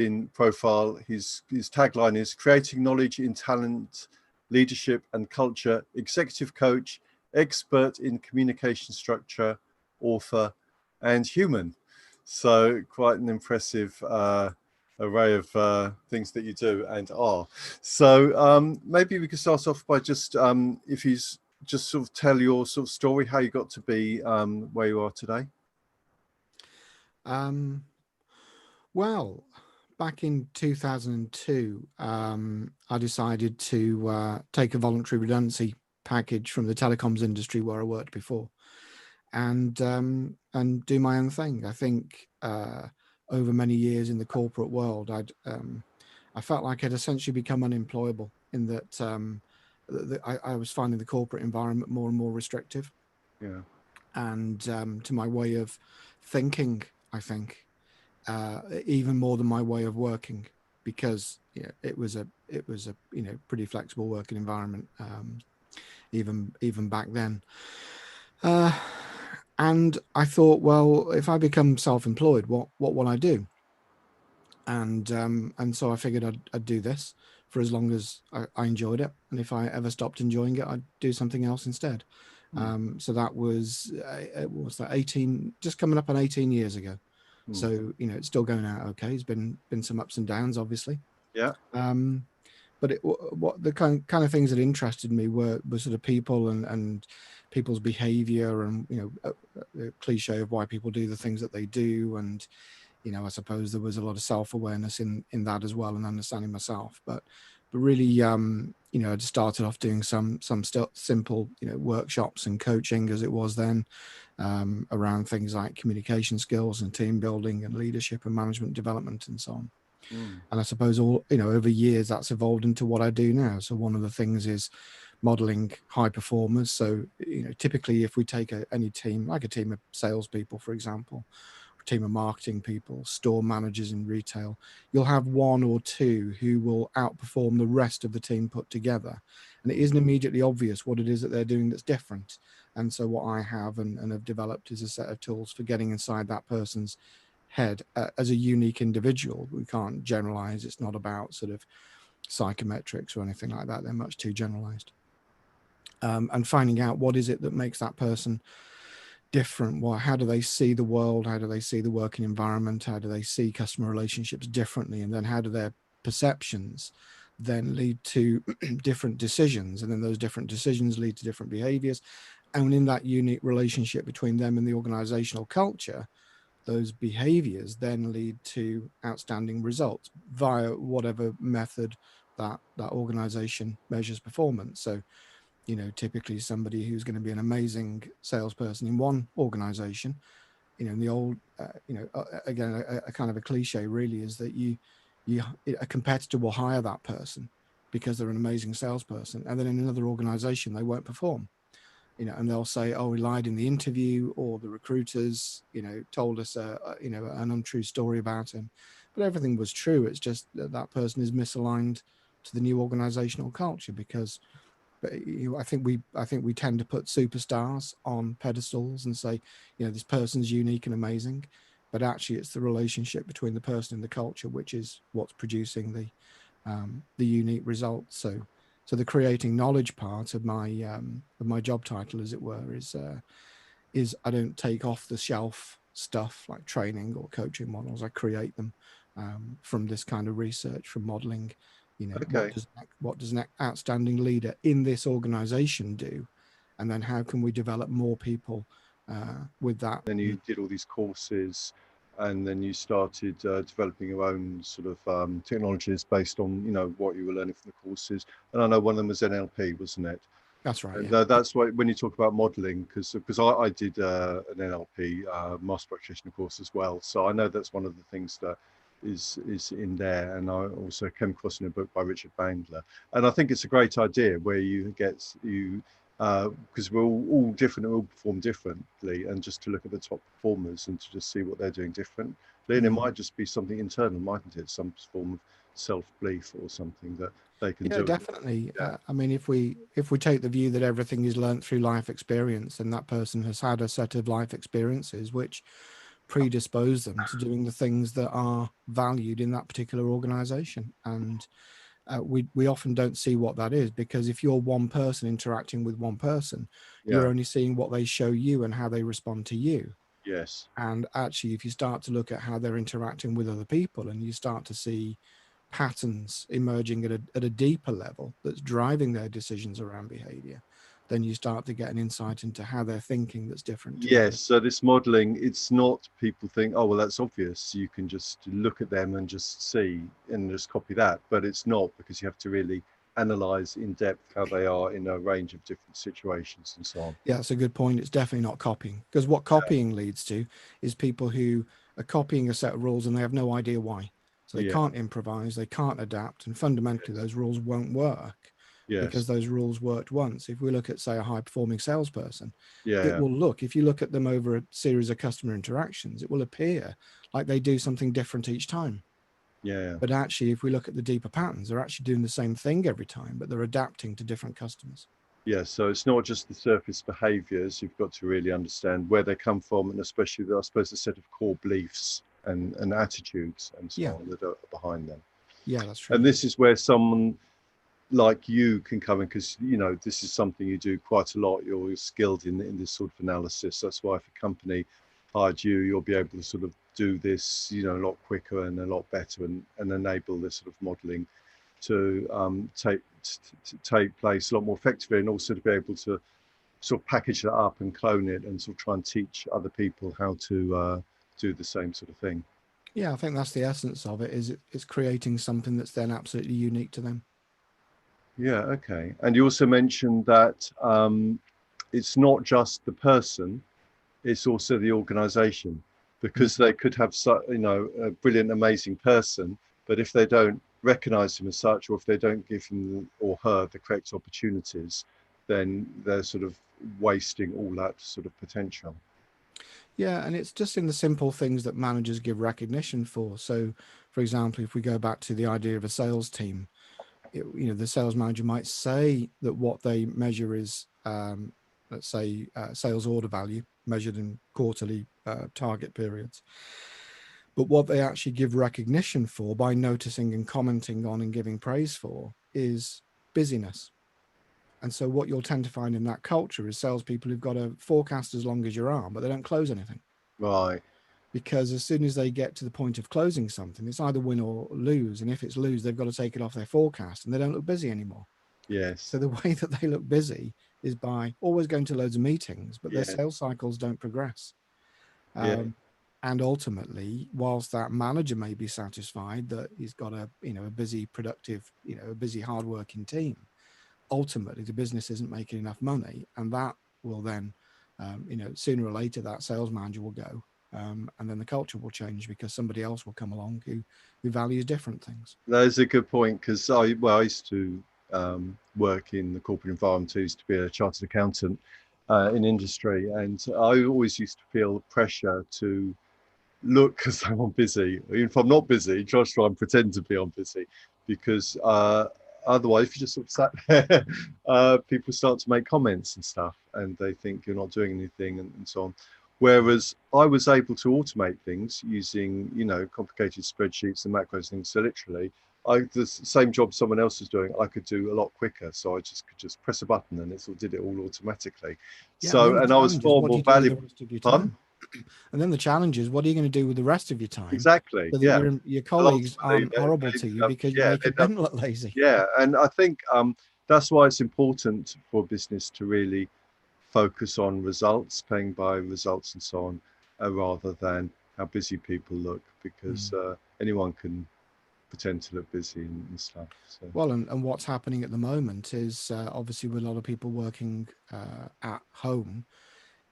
LinkedIn profile, his tagline is creating knowledge in talent, leadership and culture, executive coach, expert in communication structure, author and human. So quite an impressive array of things that you do and are. So maybe we could start off by just if you just sort of tell your sort of story, how you got to be where you are today. Well, back in 2002, I decided to take a voluntary redundancy package from the telecoms industry where I worked before, and do my own thing. I think over many years in the corporate world, I felt like I'd essentially become unemployable in that I was finding the corporate environment more and more restrictive. Yeah. And to my way of thinking, I think. Even more than my way of working, because it was a pretty flexible working environment, even back then. And I thought, well, if I become self-employed, what will I do? And so I figured I'd do this for as long as I enjoyed it, and if I ever stopped enjoying it, I'd do something else instead. So that was what was that, 18, just coming up on 18 years ago. So it's still going out okay. There's been some ups and downs, obviously. Yeah. But what the kind of things that interested me were sort of people and people's behavior, and the cliche of why people do the things that they do. And I suppose there was a lot of self-awareness in that as well, and understanding myself. But really, I just started off doing some simple, workshops and coaching, as it was then, around things like communication skills and team building and leadership and management development and so on. And I suppose over years that's evolved into what I do now. So one of the things is modeling high performers. So typically, if we take any team, like a team of salespeople, for example, team of marketing people, store managers in retail, you'll have one or two who will outperform the rest of the team put together, and it isn't immediately obvious what it is that they're doing that's different. And so what I have and have developed is a set of tools for getting inside that person's head as a unique individual. We can't generalize. It's not about sort of psychometrics or anything like that. They're much too generalized. And finding out what is it that makes that person different. How do they see the world? How do they see the working environment? How do they see customer relationships differently? And then how do their perceptions then lead to different decisions? And then those different decisions lead to different behaviors. And in that unique relationship between them and the organizational culture, those behaviors then lead to outstanding results via whatever method that organization measures performance. So typically somebody who's going to be an amazing salesperson in one organization, in the old, again, a kind of a cliche really is that a competitor will hire that person because they're an amazing salesperson, and then in another organization they won't perform, and they'll say, oh, we lied in the interview, or the recruiters, told us an untrue story about him, but everything was true. It's just that person is misaligned to the new organizational culture, because but I think we tend to put superstars on pedestals and say, this person's unique and amazing, but actually it's the relationship between the person and the culture which is what's producing the unique results. So the creating knowledge part of my job title, as it were, is I don't take off the shelf stuff like training or coaching models. I create them from this kind of research, from modeling. Okay. What does an outstanding leader in this organization do? And then how can we develop more people with that? Then you did all these courses, and then you started developing your own sort of technologies based on, what you were learning from the courses. And I know one of them was NLP, wasn't it? That's right. And Yeah. that's why when you talk about modeling, because I did an NLP master practitioner course as well. So I know that's one of the things that is in there. And I also came across in a book by Richard Bandler. And I think it's a great idea where because we're all different and we all perform differently, and just to look at the top performers and to just see what they're doing differently. And it might just be something internal, mightn't it? Some form of self-belief or something that they can do. Definitely. Yeah. I mean, if we take the view that everything is learnt through life experience, then that person has had a set of life experiences which predispose them to doing the things that are valued in that particular organization. And we often don't see what that is, because if you're one person interacting with one person, you're only seeing what they show you and how they respond to you. Yes. And actually, if you start to look at how they're interacting with other people, and you start to see patterns emerging at a deeper level that's driving their decisions around behavior, then you start to get an insight into how they're thinking that's different to Yes, others. so this modeling, it's not people think, oh, well, that's obvious. You can just look at them and just see and just copy that. But it's not, because you have to really analyze in depth how they are in a range of different situations and so on. Yeah, that's a good point. It's definitely not copying, because what copying leads to is people who are copying a set of rules and they have no idea why. So they can't improvise, they can't adapt, and fundamentally those rules won't work. Because those rules worked once. If we look at, say, a high-performing salesperson, it will look, if you look at them over a series of customer interactions, it will appear like they do something different each time. But actually, if we look at the deeper patterns, they're actually doing the same thing every time, but they're adapting to different customers. Yeah, so it's not just the surface behaviors. You've got to really understand where they come from, and especially, I suppose, a set of core beliefs and attitudes and so on that are behind them. Yeah, that's true. And this is where someone like you can come in, because you know this is something you do quite a lot. You're skilled in this sort of analysis. That's why if a company hired you, you'll be able to sort of do this, you know, a lot quicker and a lot better, and enable this sort of modeling to take place a lot more effectively, and also to be able to sort of package that up and clone it and sort of try and teach other people how to do the same sort of thing. Yeah, I think that's the essence of it, is it's creating something that's then absolutely unique to them. Yeah, okay. And you also mentioned that it's not just the person, it's also the organization, because they could have, you know, a brilliant, amazing person, but if they don't recognize him as such, or if they don't give him or her the correct opportunities, then they're sort of wasting all that sort of potential. Yeah, and it's just in the simple things that managers give recognition for. So, for example, if we go back to the idea of a sales team, the sales manager might say that what they measure is, let's say, sales order value measured in quarterly target periods. But what they actually give recognition for by noticing and commenting on and giving praise for is busyness. And so what you'll tend to find in that culture is salespeople who've got a forecast as long as your arm, but they don't close anything. Right. Because as soon as they get to the point of closing something, it's either win or lose. And if it's lose, they've got to take it off their forecast, and they don't look busy anymore. Yes. So the way that they look busy is by always going to loads of meetings, but their sales cycles don't progress. And ultimately, whilst that manager may be satisfied that he's got a busy, productive, a busy, hardworking team, ultimately the business isn't making enough money, and that will then, sooner or later, that sales manager will go, and then the culture will change because somebody else will come along who values different things. That is a good point, because I used to work in the corporate environment. I used to be a chartered accountant in industry, and I always used to feel pressure to look as though I'm busy. If I'm not busy, just try and pretend to be I'm busy, because otherwise, if you just sort of sat there, people start to make comments and stuff, and they think you're not doing anything, and so on. Whereas I was able to automate things using, you know, complicated spreadsheets and macros things. So literally, the same job someone else was doing, I could do a lot quicker. So I could just press a button and it sort of did it all automatically. Yeah, So, and I was far what do more you do with the valuable. rest of your Pardon? time? And then the challenge is, what are you going to do with the rest of your time Exactly. so that Yeah. your colleagues aren't horrible to you because you're Yeah, making them look lazy? yeah, and I think that's why it's important for business to really focus on results, paying by results and so on, rather than how busy people look, because anyone can pretend to look busy and stuff. So. Well, and what's happening at the moment is, obviously with a lot of people working at home,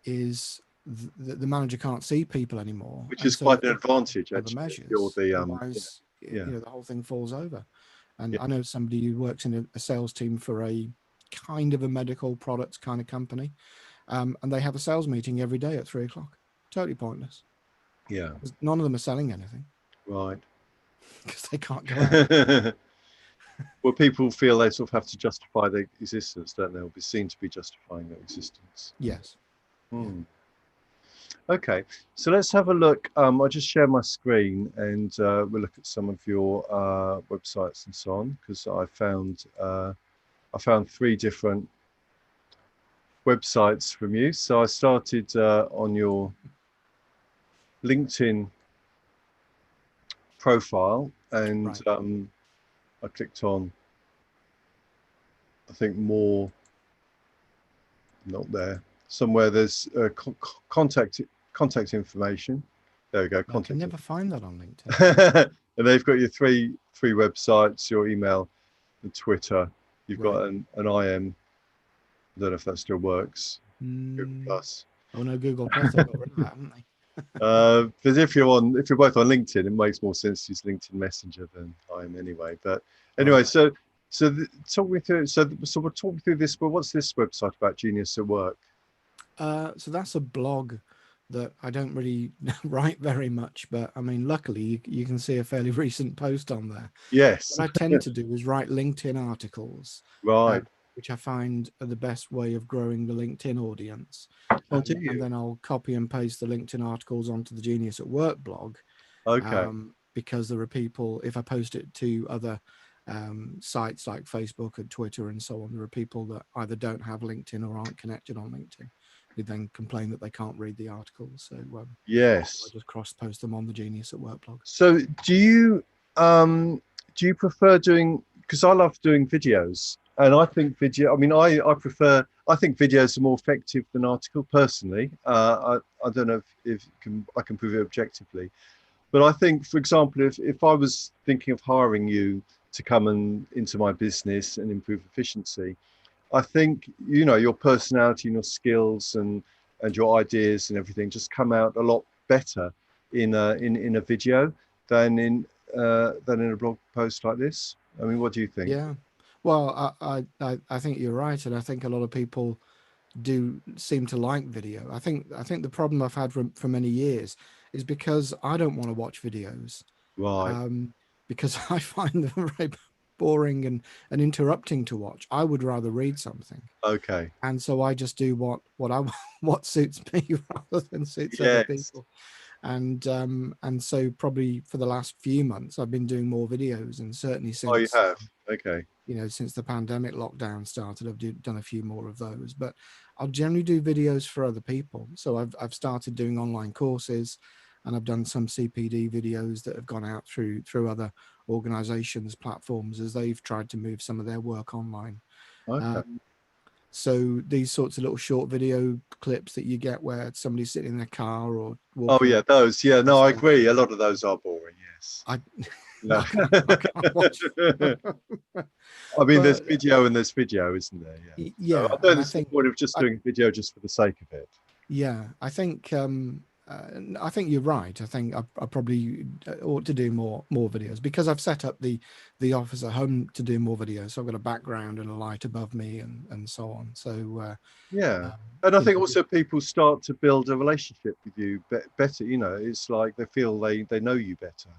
is the manager can't see people anymore, Which and is so quite an they've got advantage, other actually, if you're measures. the Otherwise, yeah, the whole thing falls over. And yeah. I know somebody who works in a sales team for a kind of a medical products kind of company, and they have a sales meeting every day at 3:00. Totally pointless. Yeah. None of them are selling anything Right. because they can't go out. Well, people feel they sort of have to justify their existence, don't they? Or be seen to be justifying their existence. Yes. Yeah. Hmm. Okay, so let's have a look. I'll just share my screen and we'll look at some of your websites and so on, because I found 3 different websites from you. So I started on your LinkedIn profile, and Right. I clicked on, I think, more, not there, somewhere there's contact information. There we go, I can contact never find that on LinkedIn. information. And they've got your three websites, your email and Twitter. You've got Right. an IM, I don't know if that still works. Google Mm. Plus. Oh no, Google Plus, they've got rid of that, haven't they? But if you're both on LinkedIn, it makes more sense to use LinkedIn Messenger than IM anyway. But anyway, Right. talk me through. So we'll talk me through this. But what's this website about, Genius at Work? So that's a blog that I don't really write very much, but I mean, luckily you can see a fairly recent post on there. Yes. What I tend to do is write LinkedIn articles, Right. which I find are the best way of growing the LinkedIn audience. Oh, do And you? then I'll copy and paste the LinkedIn articles onto the Genius at Work blog, Okay. because there are people, if I post it to other sites like Facebook and Twitter and so on, there are people that either don't have LinkedIn or aren't connected on LinkedIn, who then complain that they can't read the articles. So I Yes. just cross post them on the Genius at Work blog. So do you prefer doing, because I love doing videos, and I think video, I mean, I think videos are more effective than article personally. I don't know if I can prove it objectively, but I think, for example, if I was thinking of hiring you to come into my business and improve efficiency, I think, your personality and your skills and your ideas and everything just come out a lot better in a video than in a blog post like this. I mean, what do you think? Yeah. Well, I think you're right, and I think a lot of people do seem to like video. I think the problem I've had for many years is because I don't want to watch videos, Right. um, because I find them very boring and interrupting to watch. I would rather read something, Okay. and so I just do what I what suits me rather than suits other Yes. people. And so probably for the last few months I've been doing more videos, and certainly Oh, you since have. Okay. since the pandemic lockdown started, I've done a few more of those. But I'll generally do videos for other people. So I've started doing online courses, and I've done some CPD videos that have gone out through other organizations, platforms, as they've tried to move some of their work online. Okay. Um, so these sorts of little short video clips that you get where somebody's sitting in their car or Oh, walking yeah, around those. Yeah, the no, I agree. A station. lot of those are boring. Yes. I No. I can't watch. I mean, there's But video and there's video, isn't there? Yeah. So I yeah, don't think and I there's the think point of just I, doing video just for the sake of it. yeah, I think you're right. I think I probably ought to do more videos, because I've set up the office at home to do more videos. So I've got a background and a light above me and so on. So Yeah. um, And I you know, think also people start to build a relationship with you better. It's like they feel they know you better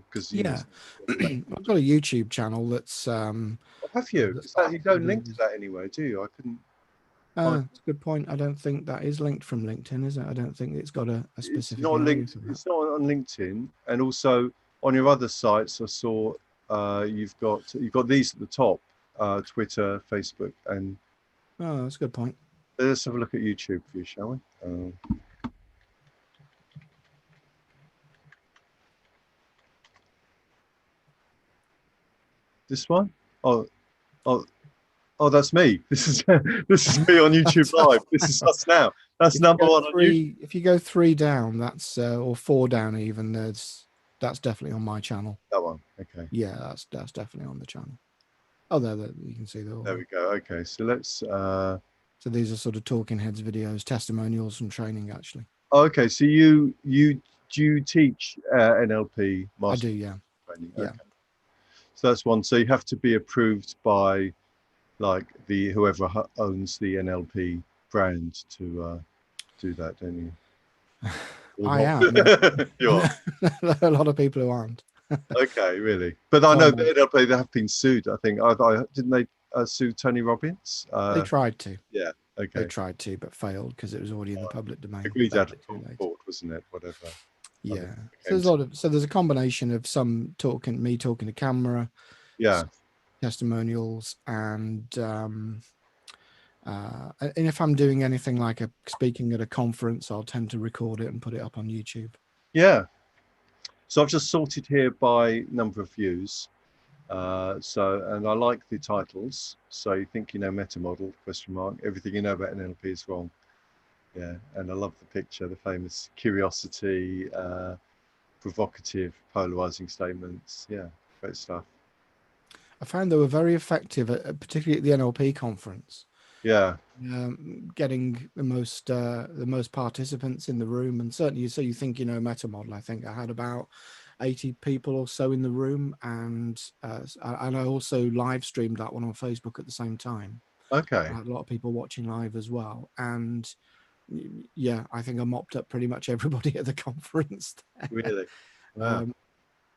because, yeah, like, I've got a YouTube channel that's oh, have you? that's Is that, you don't link to videos. that anywhere, do you? I couldn't find. It's a good point. I don't think that is linked from LinkedIn, is it? I don't think it's got a It's specific not area linked. for that. It's not on LinkedIn, and also on your other sites. I saw you've got these at the top: Twitter, Facebook, and Oh, that's a good point. let's have a look at YouTube for you, shall we? This one? Oh, oh, oh, that's me. This is this is me on YouTube That's Live. us This is now. us now. That's number one on YouTube. If you go three down, that's or four down even, that's definitely on my channel. That one. Okay. Yeah, that's definitely on the channel. Oh, there you can see they're all There there. we go. Okay. So let's. So these are sort of talking heads videos, testimonials from training, actually. Okay. So you teach NLP I master do, yeah. training. Yeah. Okay. So that's one. So you have to be approved by like the whoever owns the NLP brand to do that, don't you? Or I am, yeah. not? You are. There are a lot of people who aren't. Okay, really. But I So know I'm that NLP, they have been sued. I think didn't they sue Tony Robbins? they tried to. Yeah. They Okay. tried to, but failed because it was already in the public domain. Agreed That out bit of too late. court, wasn't it? Whatever. Yeah. So Came there's a lot of, so there's a combination of me talking to camera, yeah. testimonials, and if I'm doing anything like speaking at a conference, I'll tend to record it and put it up on YouTube. Yeah. So I've just sorted here by number of views. And I like the titles. So you think you know meta model, question mark, everything you know about NLP is wrong. Yeah. And I love the picture, the famous curiosity, provocative, polarizing statements. Yeah. Great stuff. I found they were very effective, particularly at the NLP conference. Yeah. Getting the most participants in the room, and certainly, so you think you know meta model. I think I had about 80 people or so in the room, and I also live streamed that one on Facebook at the same time. Okay. I had a lot of people watching live as well, and yeah, I think I mopped up pretty much everybody at the conference there. Really? Wow.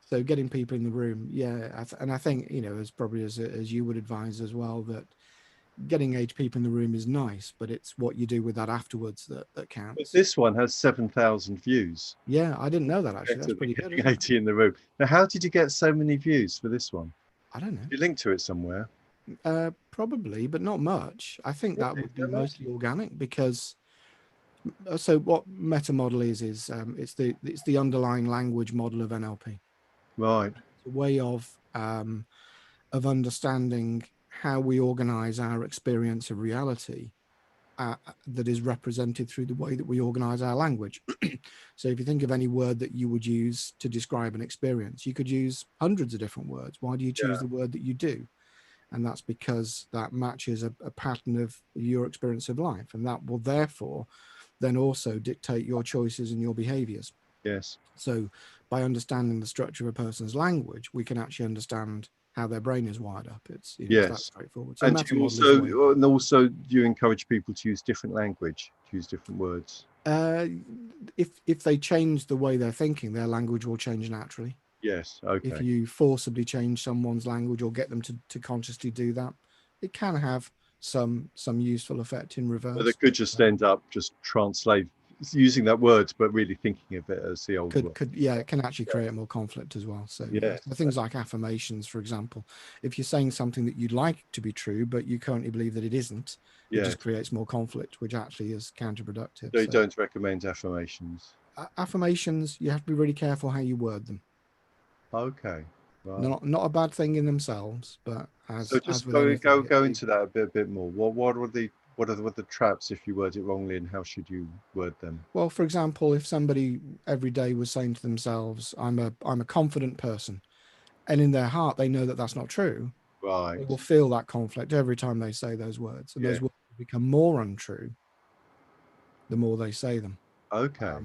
So getting people in the room, yeah, and I think, you know, as probably as you would advise as well, that getting 8 people in the room is nice, but it's what you do with that afterwards that But counts. this one has 7,000 views. Yeah, I didn't know that actually. That's pretty good. Isn't it? 80 in the room. Now, how did you get so many views for this one? I don't know. You linked to it somewhere. Probably, but not much. I think that Really? would be mostly organic, because so what meta model is it's the underlying language model of NLP. Right. It's a way of understanding how we organize our experience of reality, that is represented through the way that we organize our language. So if you think of any word that you would use to describe an experience, you could use hundreds of different words. Why do you choose the word that you do? And that's because that matches a pattern of your experience of life, and that will therefore then also dictate your choices and your behaviors. Yes. So by understanding the structure of a person's language, we can actually understand how their brain is wired up. It's, you know, it's that straightforward. So And also you encourage people to use different language, to use different words. If they change the way they're thinking, their language will change naturally. Yes. Okay. If you forcibly change someone's language or get them to consciously do that, it can have some useful effect in reverse. But they could just end up just translate using that word, but really thinking of it as the old word. It can actually create more conflict as well. So things like affirmations, for example, if you're saying something that you'd like to be true, but you currently believe that it isn't, it just creates more conflict, which actually is counterproductive. So you don't recommend affirmations? Affirmations, you have to be really careful how you word them. Okay. Right. Not a bad thing in themselves, but so just go into that a bit more. What are the traps if you word it wrongly, and how should you word them? Well, for example, if somebody every day was saying to themselves, I'm a confident person, and in their heart they know that that's not true, right, they will feel that conflict every time they say those words, and those words become more untrue the more they say them. Okay.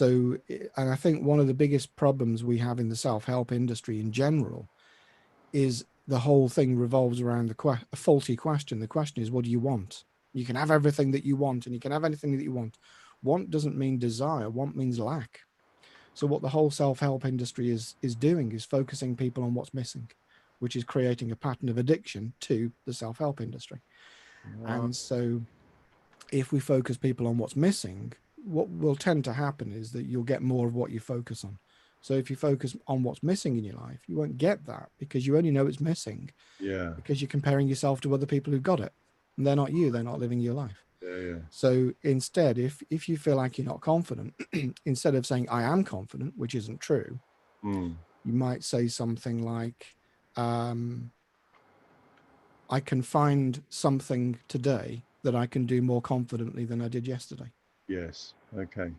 And I think one of the biggest problems we have in the self-help industry in general is the whole thing revolves around a faulty question. The question is, what do you want? You can have everything that you want, and you can have anything that you want. Want doesn't mean desire. Want means lack. So what the whole self-help industry is doing is focusing people on what's missing, which is creating a pattern of addiction to the self-help industry. Wow. And so if we focus people on what's missing, what will tend to happen is that you'll get more of what you focus on. So if you focus on what's missing in your life, you won't get that, because you only know it's missing. Yeah. Because you're comparing yourself to other people who've got it. And they're not you. They're not living your life. Yeah. So instead, if you feel like you're not confident, instead of saying I am confident, which isn't true, you might say something like, I can find something today that I can do more confidently than I did yesterday. Yes. Okay.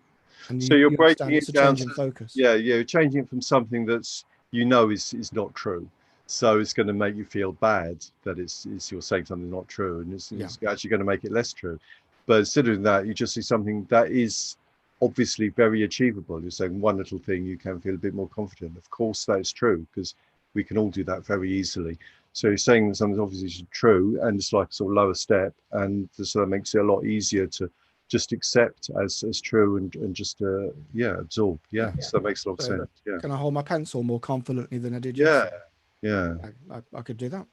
And so you're breaking it down to focus. Yeah, changing it from something that's is not true. So it's going to make you feel bad that it's you're saying something not true, and it's actually going to make it less true. But instead of that, you just see something that is obviously very achievable. You're saying one little thing, you can feel a bit more confident. Of course, that's true, because we can all do that very easily. So you're saying that something's obviously true, and it's like a sort of lower step, and so that makes it a lot easier to just accept as true and just absorb. So that makes a lot of sense. Can I hold my pencil more confidently than I did yesterday? Yeah. I could do that.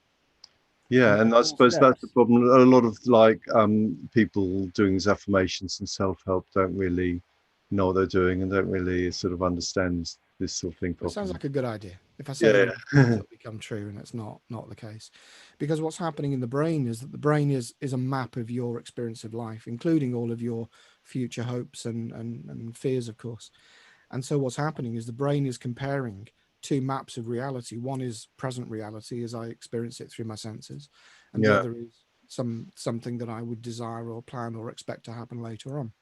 Yeah, and I Small suppose that's the steps. problem. A lot of like people doing these affirmations and self-help don't really know what they're doing and don't really sort of understand this sort of thing It sounds properly. like a good idea. If I say Yeah, all these things, it'll become true, and it's not the case. Because what's happening in the brain is that the brain is a map of your experience of life, including all of your future hopes and fears, of course. And so what's happening is the brain is comparing two maps of reality. One is present reality as I experience it through my senses, and the yeah, other is something that I would desire or plan or expect to happen later on.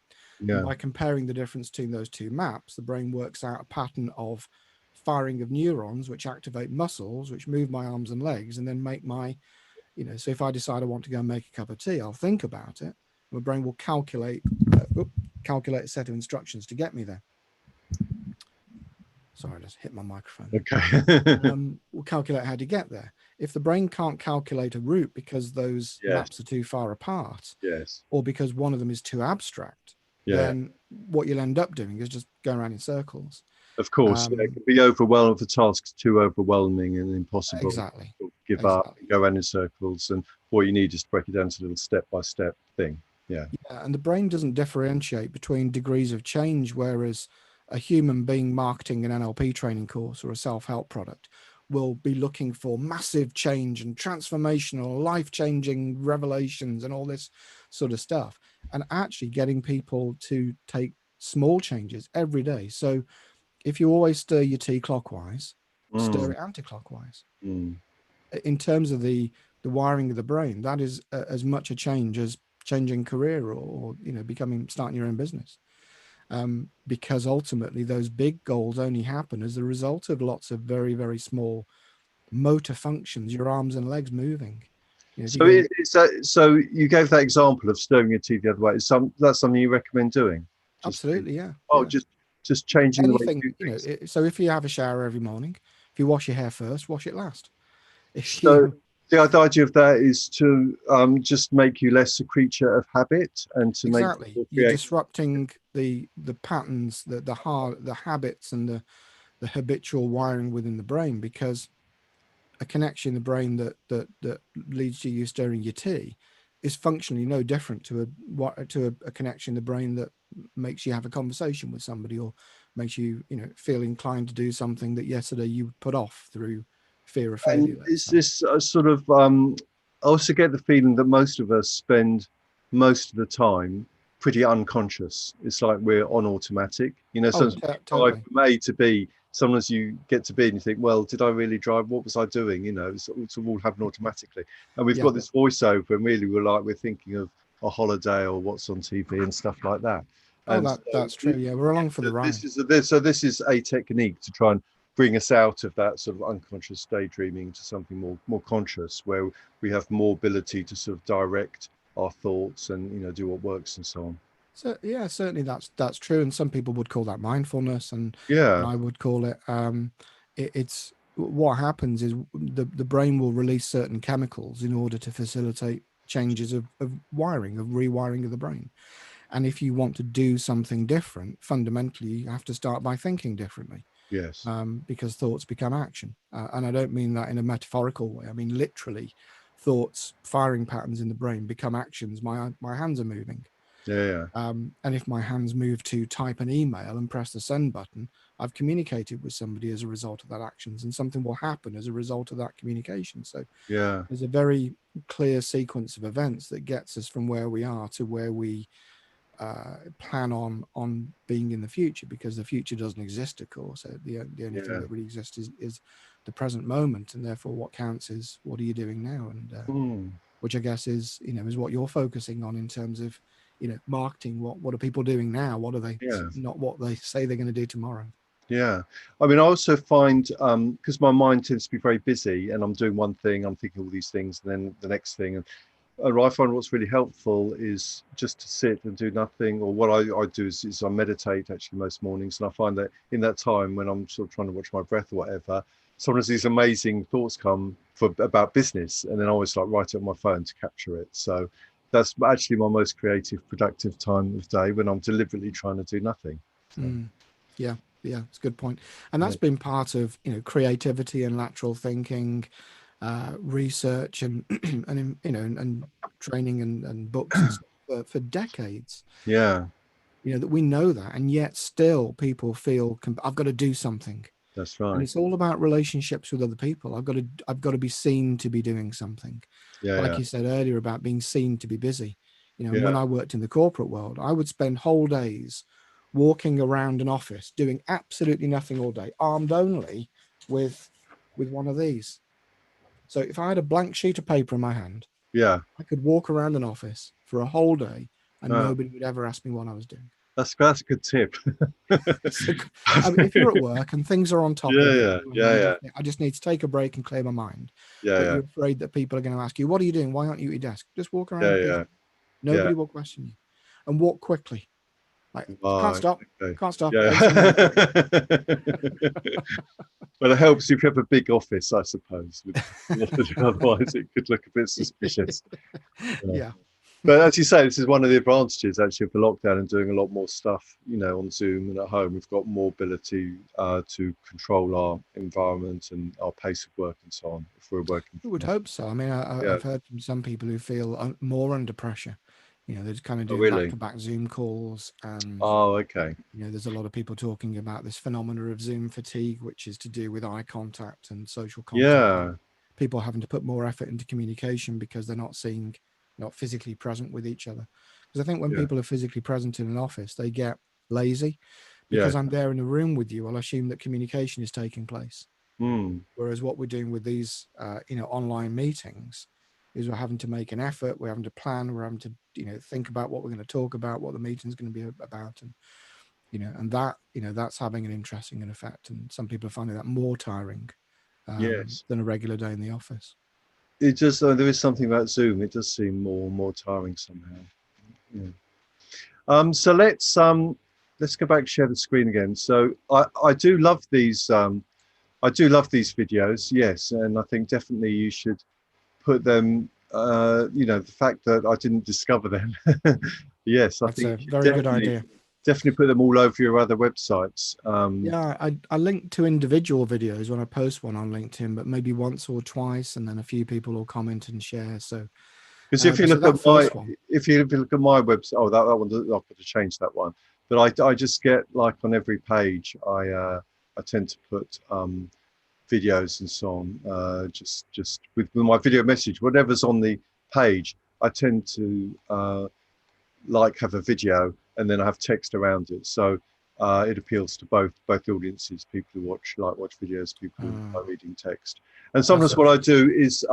And yeah, by comparing the difference between those two maps, the brain works out a pattern of firing of neurons, which activate muscles, which move my arms and legs, and then make my, so if I decide I want to go and make a cup of tea, I'll think about it. My brain will calculate a set of instructions to get me there. Sorry, I just hit my microphone. okay. We'll calculate how to get there. If the brain can't calculate a route because those Yes, maps are too far apart, yes, or because one of them is too abstract, yeah. then what you'll end up doing is just going around in circles. Of course, yeah, it Um, can be overwhelmed if the task's too overwhelming and impossible. exactly, Sort of give up, exactly. go around in circles, and what you need is to break it down to a little step-by-step thing. Yeah, Yeah, and the brain doesn't differentiate between degrees of change, whereas a human being marketing an NLP training course or a self-help product will be looking for massive change and transformational, life-changing revelations and all this sort of stuff, and actually getting people to take small changes every day. So if you always stir your tea clockwise, stir mm, it anti-clockwise. mm. In terms of the wiring of the brain, that is as much a change as changing career or becoming starting your own business. Because ultimately those big goals only happen as a result of lots of very, very small motor functions, your arms and legs moving. If you So go to is that, so you gave that example of stirring your tea the other way. Is that's something you recommend doing? Just absolutely, yeah, oh, yeah, just changing the way anything, you do things. so if you have a shower every morning, if you wash your hair first, wash it last. If So you the idea of that is to just make you less a creature of habit and to make exactly, you you're create. disrupting the patterns, the habits and the habitual wiring within the brain, because a connection in the brain that leads to you stirring your tea is functionally no different to a connection in the brain that makes you have a conversation with somebody, or makes you feel inclined to do something that yesterday you put off through fear of And failure, let's is say. this a sort of I also get the feeling that most of us spend most of the time pretty unconscious. It's like we're on automatic. Oh, Sometimes you drive totally. from A to B. Sometimes you get to B and you think, well, did I really drive? What was I doing? It's all happen automatically. And we've Yeah. got this voiceover, and really we're thinking of a holiday or what's on TV and stuff like that. Oh, And so that's true. Yeah, we're along for the ride. this is a technique to try and bring us out of that sort of unconscious daydreaming to something more conscious, where we have more ability to sort of direct our thoughts and do what works and so on. So yeah, certainly that's true, and some people would call that mindfulness, and Yeah, I would call it. It's what happens is the brain will release certain chemicals in order to facilitate changes of wiring, of rewiring of the brain. And if you want to do something different, fundamentally, you have to start by thinking differently, yes, because thoughts become action. And I don't mean that in a metaphorical way. I mean literally, thoughts, firing patterns in the brain become actions. My hands are moving. yeah, And if my hands move to type an email and press the send button, I've communicated with somebody as a result of that actions, and something will happen as a result of that communication. So yeah, there's a very clear sequence of events that gets us from where we are to where we plan on being in the future, because the future doesn't exist, of course. The only thing yeah, that really exists is the present moment, and therefore what counts is what are you doing now, and mm, which I guess is what you're focusing on in terms of marketing. What are people doing now? What are they, yeah. not what they say they're going to do tomorrow? Yeah. I mean, I also find because my mind tends to be very busy and I'm doing one thing, I'm thinking all these things, and then the next thing. And I find what's really helpful is just to sit and do nothing. Or what I do is I meditate actually most mornings. And I find that in that time when I'm sort of trying to watch my breath or whatever, sometimes these amazing thoughts come about business. And then I always like write it on my phone to capture it. So that's actually my most creative, productive time of day when I'm deliberately trying to do nothing. So, Mm, yeah, yeah, it's a good point. And yeah. that's been part of creativity and lateral thinking, research and and and training and books and stuff for decades. Yeah, That we know that, and yet still people feel I've got to do something. that's And right. it's all about relationships with other people. I've got to be seen to be doing something. Yeah, Like yeah, you said earlier about being seen to be busy. And yeah, when I worked in the corporate world, I would spend whole days walking around an office doing absolutely nothing all day, armed only with one of these. So if I had a blank sheet of paper in my hand, yeah. I could walk around an office for a whole day and Oh, nobody would ever ask me what I was doing. that's a good tip. So, I mean, if you're at work and things are on top of you, Yeah, and yeah, you yeah, I just need to take a break and clear my mind, yeah, but yeah, you're afraid that people are going to ask you, what are you doing? Why aren't you at your desk? Just walk yeah, around yeah, peacefully. yeah. Nobody will question you. And walk quickly. Like, can't Right. stop. Okay. Can't stop. Yeah. Every single one. Well, it helps if you have a big office, I suppose. Otherwise, it could look a bit suspicious. Yeah. Yeah. But as you say, this is one of the advantages actually of the lockdown and doing a lot more stuff, on Zoom and at home. We've got more ability to control our environment and our pace of work and so on if we're working I from would home. hope so. I mean, Yeah. I've heard from some people who feel more under pressure. They're kind of Oh, doing really? back-to-back Zoom calls, and Oh, okay. there's a lot of people talking about this phenomena of Zoom fatigue, which is to do with eye contact and social contact. Yeah. People having to put more effort into communication because they're not physically present with each other. Because I think when Yeah. people are physically present in an office, they get lazy. Yeah. Because I'm there in a room with you, I'll assume that communication is taking place. Hmm. Whereas what we're doing with these, online meetings is we're having to make an effort. We're having to plan. We're having to, think about what we're going to talk about, what the meeting's going to be about. And that, that's having an interesting effect. And some people are finding that more tiring Yes. than a regular day in the office. It just, there is something about Zoom. It does seem more tiring somehow. Yeah. So let's go back and share the screen again. So I do love these videos, yes, and I think definitely you should put them. The fact that I didn't discover them, yes, I That's think a you should very good idea. definitely put them all over your other websites. Yeah, I link to individual videos when I post one on LinkedIn, but maybe once or twice, and then a few people will comment and share. So, Because if you so look at that first one, if you look at my website, oh, that one, I've got to change that one. But I just get, like, on every page, I tend to put videos and so on. Just with my video message, whatever's on the page, I tend to have a video, and then I have text around it. So it appeals to both audiences: people who watch videos, people who like reading text. And that's sometimes what I do is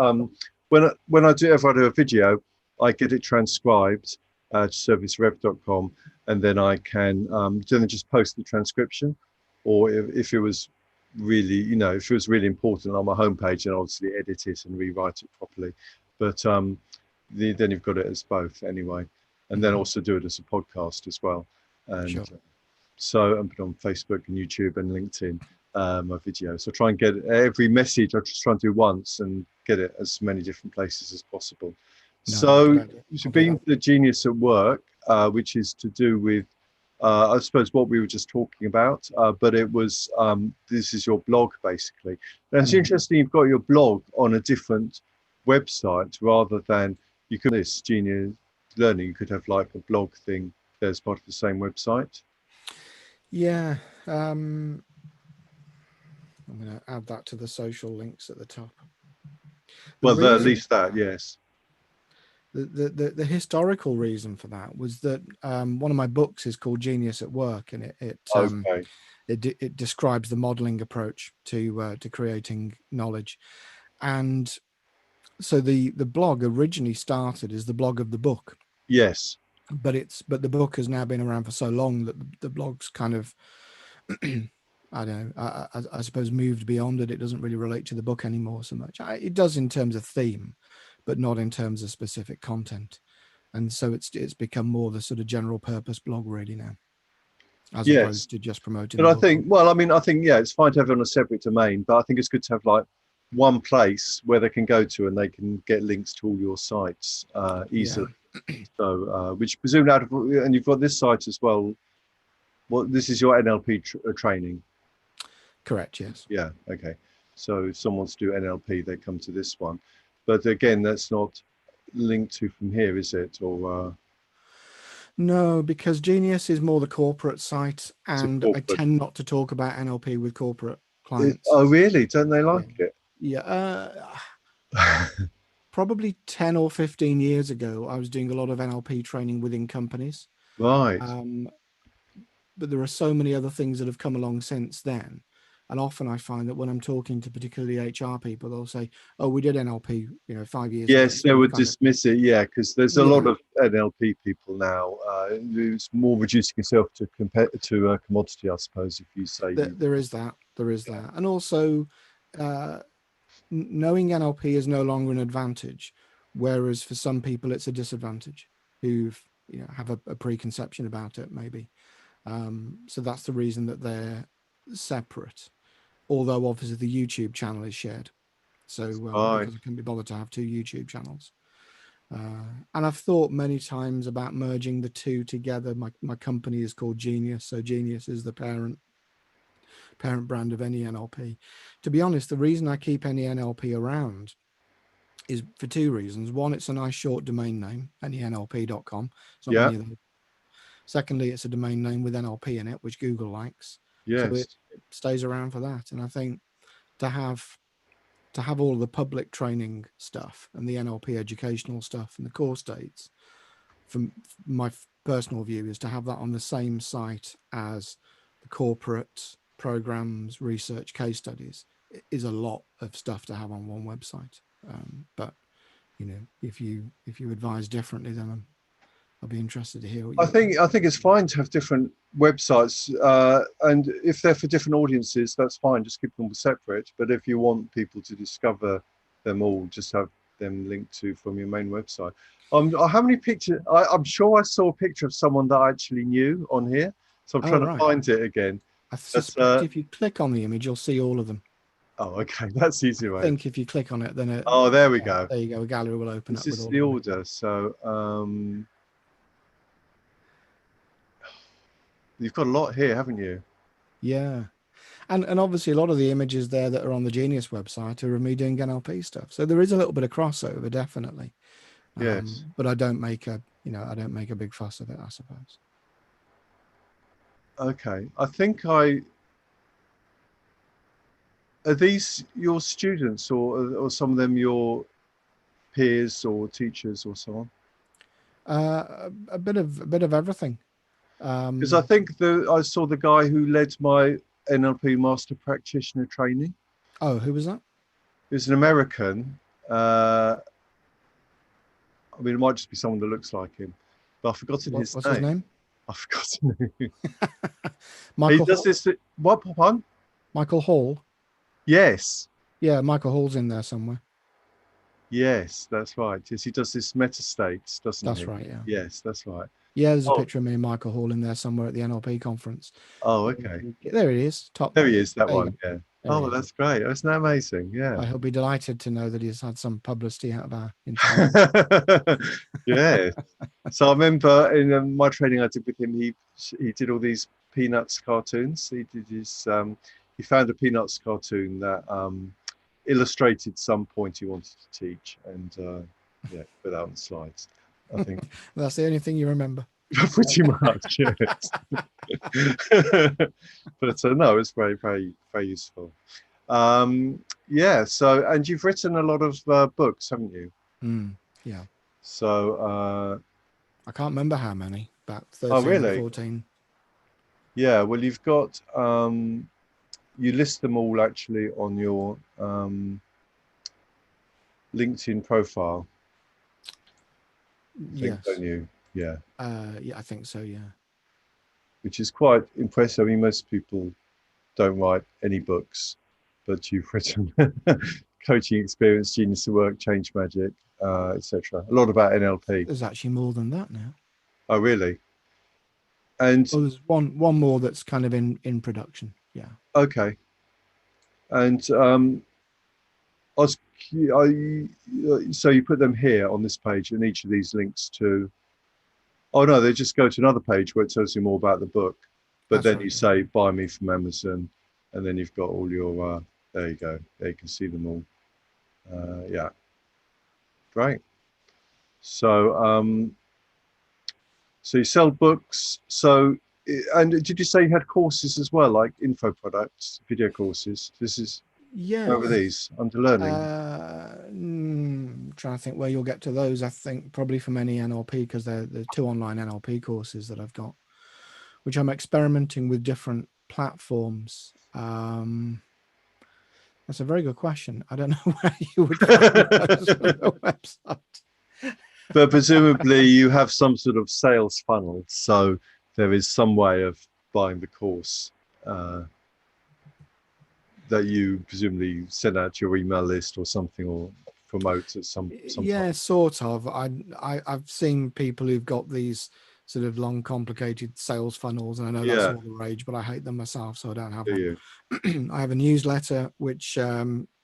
when I do a video, I get it transcribed to servicerev.com, and then I can then just post the transcription. Or if it was really, if it was really important on my homepage, then obviously edit it and rewrite it properly. But then you've got it as both anyway, and then also do it as a podcast as well. And sure. so I'm put on Facebook and YouTube and LinkedIn my video. So try and get every message. I just try and do once and get it as many different places as possible. No, So being the genius at work, which is to do with I suppose what we were just talking about, but it was this is your blog basically. And it's interesting you've got your blog on a different website rather than you could this Genius Learning. You could have like a blog thing as part of the same website. Yeah, I'm going to add that to the social links at the top. Well, at least that, yes. The historical reason for that was that one of my books is called Genius at Work, and it describes the modeling approach to creating knowledge. And so the blog originally started as the blog of the book. Yes. But the book has now been around for so long that the blog's kind of I don't know, I suppose moved beyond it. It doesn't really relate to the book anymore so much. It does in terms of theme, but not in terms of specific content. And so it's become more the sort of general purpose blog really now, as opposed to just promoting but the I book. think, well, I mean, I think, yeah, it's fine to have it on a separate domain, but I think it's good to have like one place where they can go to and they can get links to all your sites easily. Yeah. So, which presumably and you've got this site as well. Well, this is your NLP training. Correct. Yes. Yeah. Okay. So if someone wants to do NLP, they come to this one. But again, that's not linked to from here, is it? Or No, because Genius is more the corporate site, it's a and I corporate. tend not to talk about NLP with corporate clients. Oh, really? Don't they Yeah. like it? Yeah. Probably 10 or 15 years ago, I was doing a lot of NLP training within companies. Right. But there are so many other things that have come along since then. And often I find that when I'm talking to particularly HR people, they'll say, "Oh, we did NLP, 5 years ago." Yes, So they we would kind of, dismiss it. Yeah, because there's a lot yeah, of NLP people now. It's more reducing yourself to a commodity, I suppose. If you say you, there is that, and also knowing NLP is no longer an advantage, whereas for some people it's a disadvantage who've have a preconception about it, maybe. So that's the reason that they're separate. Although obviously the YouTube channel is shared. So right? because I couldn't be bothered to have two YouTube channels. And I've thought many times about merging the two together. My company is called Genius. So Genius is the parent brand of any NLP. To be honest, the reason I keep any NLP around is for two reasons. One, it's a nice short domain name, anynlp.com. It's not Yeah. many of them. Secondly, it's a domain name with NLP in it, which Google likes. So Yes. it stays around for that. And I think to have all of the public training stuff and the NLP educational stuff and the course dates, from my personal view, is to have that on the same site as the corporate programs, research, case studies. It is a lot of stuff to have on one website. But if you advise differently, then I'll be interested to hear what I you think. think it's fine to have different websites, and if they're for different audiences, that's fine. Just keep them separate. But if you want people to discover them all, just have them linked to from your main website. How many pictures? I'm sure I saw a picture of someone that I actually knew on here, so I'm Oh, trying to right. find it again. I That's suspect if you click on the image, you'll see all of them. oh, okay, that's the easy I way. think if you click on it, then Oh, there we yeah, go. there you go. A gallery will open This up with is all the of them. order. So you've got a lot here, haven't you? Yeah. And obviously a lot of the images there that are on the Genius website are of me doing NLP stuff. So there is a little bit of crossover, definitely. Yes. But I don't make a big fuss of it, I suppose. Okay. I think I are these your students or some of them your peers or teachers or so on? A bit of everything. Because I think I saw the guy who led my NLP Master Practitioner training. Oh, who was that? He was an American. I mean, it might just be someone that looks like him, but I've forgotten his What's his name. name? I've forgotten him. He Michael does Hall? this. What one? Michael Hall. Yes. Yeah, Michael Hall's in there somewhere. Yes, that's right. Yes, he does this meta states, doesn't That's he? right, yeah. Yes, that's right. Yeah, there's a Oh, picture of me and Michael Hall in there somewhere at the NLP conference. oh, okay. There he is. Top. There he is, that There you one. go. Yeah. There he Oh, is. that's great. Isn't that amazing? Yeah. He'll be delighted to know that he's had some publicity out of our interview. Yeah. So I remember in my training I did with him, he did all these Peanuts cartoons. He did his he found a Peanuts cartoon that illustrated some point he wanted to teach, and yeah, put out on slides. I think That's the only thing you remember. pretty much, yes. But no, it's very, very, very useful. Yeah. So, and you've written a lot of books, haven't you? Yeah. So, I can't remember how many, about oh, 13 or really? 14. Yeah. Well, you've got you list them all actually on your LinkedIn profile. I think, Yes. don't you? Yeah. Yeah, I think so, yeah. Which is quite impressive. I mean, most people don't write any books, but you've written coaching experience, genius of work, change magic, etc. A lot about NLP. There's actually more than that now. Oh, really? And Oh, there's one more that's kind of in production. Yeah. okay. And I was, so you put them here on this page, and each of these links to. Oh no, they just go to another page where it tells you more about the book. But That's then right. you say buy me from Amazon, and then you've got all your There you go. There you can see them all. Yeah, great. So, so you sell books. So, and did you say you had courses as well, like info products, video courses? This is over Yes. these under learning. Trying to think where you'll get to those. I think probably from any NLP, because they're the 2 online NLP courses that I've got, which I'm experimenting with different platforms. That's a very good question. I don't know where you would find those on the website. But presumably you have some sort of sales funnel, so there is some way of buying the course that you presumably send out to your email list or something, or promote at some Yeah, point. sort of. I've seen people who've got these sort of long, complicated sales funnels, and I know that's Yeah, all the rage, but I hate them myself, so I don't have do one. you? I have a newsletter which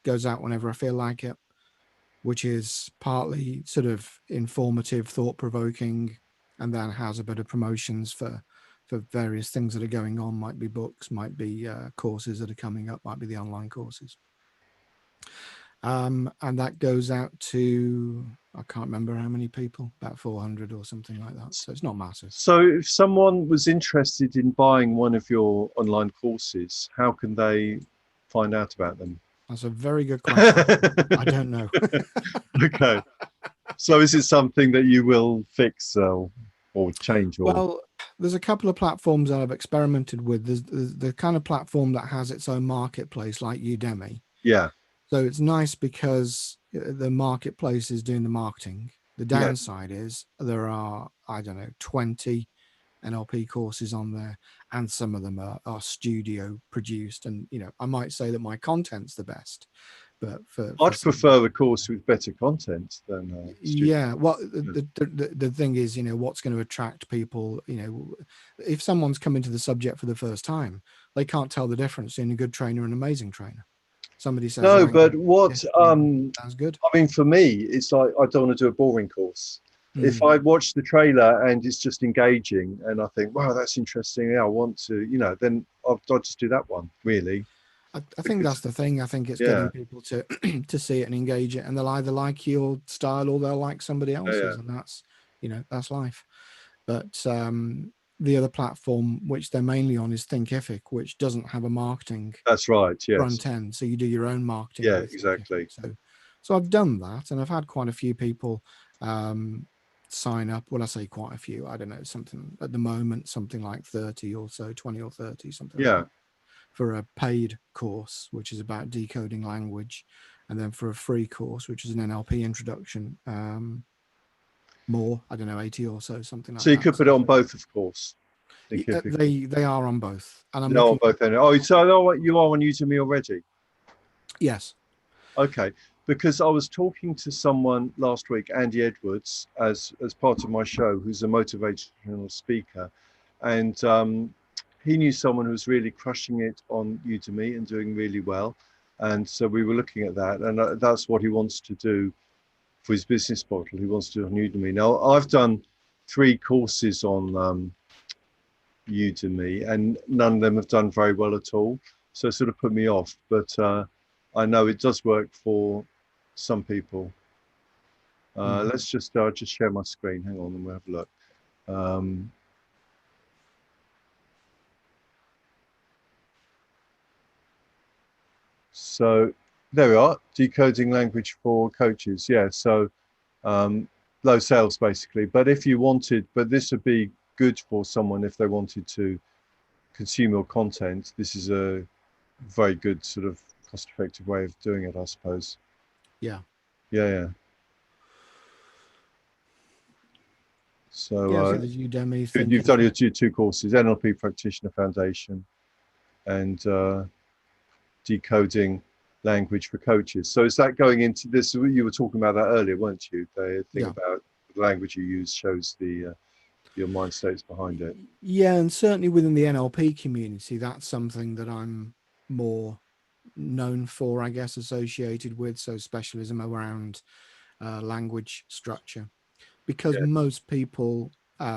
goes out whenever I feel like it, which is partly sort of informative, thought-provoking, and then has a bit of promotions for various things that are going on. Might be books, might be courses that are coming up, might be the online courses. And that goes out to, I can't remember how many people, about 400 or something like that. So it's not massive. So if someone was interested in buying one of your online courses, how can they find out about them? That's a very good question. I don't know. Okay. So is it something that you will fix or change? Or Well, there's a couple of platforms that I've experimented with. There's the kind of platform that has its own marketplace, like Udemy. yeah, So it's nice because the marketplace is doing the marketing. The yeah, downside is there are, I don't know, 20 NLP courses on there, and some of them are studio produced. And, you know, I might say that my content's the best, but for I'd some, prefer a course with better content than studio. yeah, well, Yeah. the thing is, you know, what's going to attract people, you know, if someone's coming to the subject for the first time, they can't tell the difference between a good trainer and an amazing trainer. Somebody says, No, Lang, but what sounds good. I mean, for me, it's like I don't want to do a boring course. If I watch the trailer and it's just engaging, and I think, wow, that's interesting, yeah, I want to, you know, then I'll just do that one, really. I think Because that's the thing. I think it's yeah, getting people to to see it and engage it, and they'll either like your style or they'll like somebody yeah, else's, yeah, and that's, you know, that's life. But the other platform which they're mainly on is Thinkific, which doesn't have a marketing that's right. Yes, front end, so you do your own marketing yeah, with Thinkific. exactly. So I've done that, and I've had quite a few people sign up. Well, I say quite a few. I don't know, something at the moment, something like 30 or so, 20 or 30, something like Yeah, that, for a paid course, which is about decoding language, and then for a free course, which is an NLP introduction, more, I don't know, 80 or so, something so like you that. could put it on both, of course. Thinkific. They are on both, and I'm No, on looking. both. Oh, so no, you are on Udemy already. Yes. Okay, because I was talking to someone last week, Andy Edwards, as part of my show, who's a motivational speaker, and he knew someone who was really crushing it on Udemy and doing really well, and so we were looking at that, and that's what he wants to do for his business model. He wants to do on Udemy. Now, I've done 3 courses on Udemy, and none of them have done very well at all. So it sort of put me off. But I know it does work for some people. Let's just share my screen. Hang on, and we'll have a look. So there we are. Decoding language for coaches. Yeah. So low sales basically. But if you wanted, but this would be good for someone if they wanted to consume your content. This is a very good sort of cost-effective way of doing it, I suppose. Yeah. Yeah, yeah. So Yeah, so there's Udemy, you've done your Thinkific. two courses, NLP Practitioner Foundation and decoding language for coaches. So is that going into this? You were talking about that earlier, weren't you? The thing Yeah. about the language you use shows the your mind states behind it. Yeah, and certainly within the NLP community, that's something that I'm more known for, I guess, associated with. So specialism around language structure, because Yeah. most people,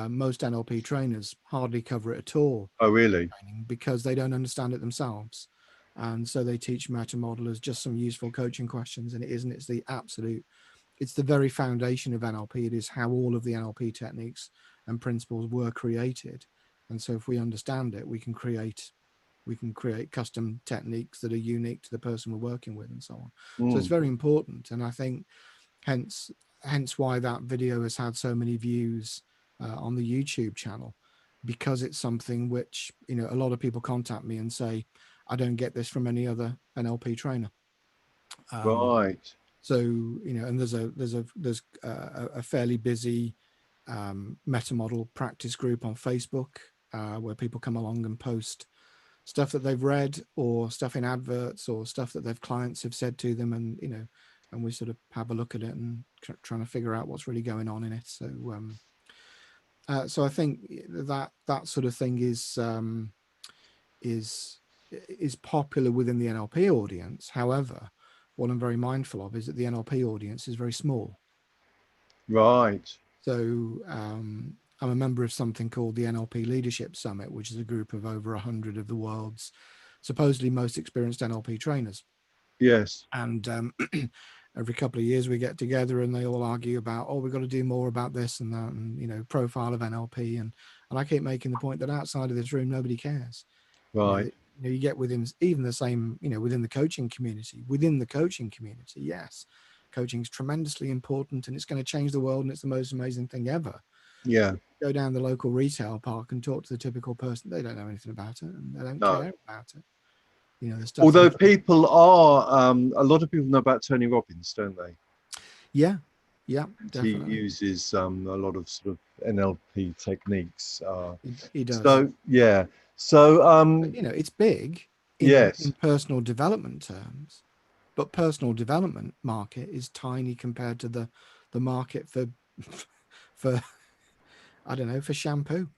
most NLP trainers hardly cover it at all, Oh, really? because they don't understand it themselves. And so they teach them how to model as just some useful coaching questions, and it isn't. It's the absolute, it's the very foundation of NLP. It is how all of the NLP techniques and principles were created. And so if we understand it, we can create custom techniques that are unique to the person we're working with, and so on. So it's very important. And I think hence why that video has had so many views on the YouTube channel, because it's something which, you know, a lot of people contact me and say, I don't get this from any other NLP trainer. Right. So, you know, and there's a fairly busy meta model practice group on Facebook where people come along and post stuff that they've read, or stuff in adverts, or stuff that their clients have said to them, and, you know, and we sort of have a look at it and trying to figure out what's really going on in it. So so I think that sort of thing is popular within the NLP audience. However, what I'm very mindful of is that the NLP audience is very small. Right. So I'm a member of something called the NLP Leadership Summit, which is a group of over 100 of the world's supposedly most experienced NLP trainers. Yes. And every couple of years we get together and they all argue about, oh, we've got to do more about this and that, and, you know, profile of NLP. And I keep making the point that outside of this room, nobody cares. Right. You know, you get within even the same, you know, within the coaching community, yes, coaching is tremendously important and it's going to change the world and it's the most amazing thing ever. Yeah. Go down the local retail park and talk to the typical person. They don't know anything about it and they don't care about it. You know, the stuff. Although people are, a lot of people know about Tony Robbins, don't they? Yeah, He definitely. uses a lot of sort of NLP techniques. He does. So yeah. So but, you know, it's big in yes. personal development terms, but personal development market is tiny compared to the market for I don't know, for shampoo.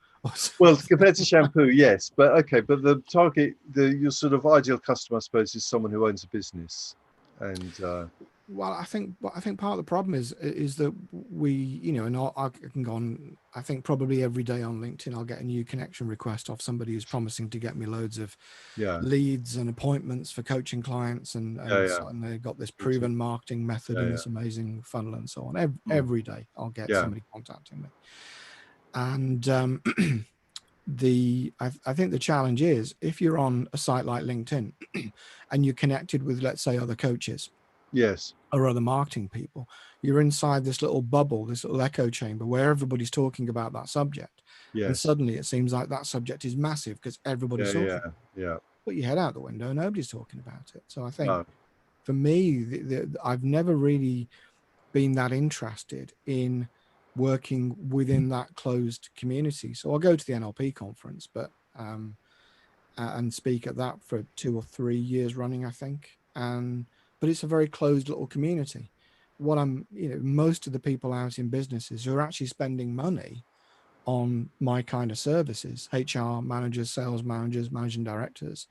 Well, compared to shampoo, yes, but okay. But the target, your sort of ideal customer, I suppose, is someone who owns a business, and well, I think part of the problem is that we, you know, and I can go on. I think probably every day on LinkedIn, I'll get a new connection request off somebody who's promising to get me loads of leads and appointments for coaching clients, and they've got this proven marketing method and this amazing funnel and so on. Every day, I'll get somebody contacting me, and I think the challenge is if you're on a site like LinkedIn and you're connected with, let's say, other coaches. Yes. Or other marketing people, you're inside this little bubble, this little echo chamber where everybody's talking about that subject. Yes. And suddenly it seems like that subject is massive because everybody's talking. Yeah. Put your head out the window, nobody's talking about it. So I think for me, I've never really been that interested in working within that closed community. So I'll go to the NLP conference, but and speak at that for 2 or 3 years running, I think. But it's a very closed little community. What most of the people out in businesses who are actually spending money on my kind of services, HR managers, sales managers, managing directors,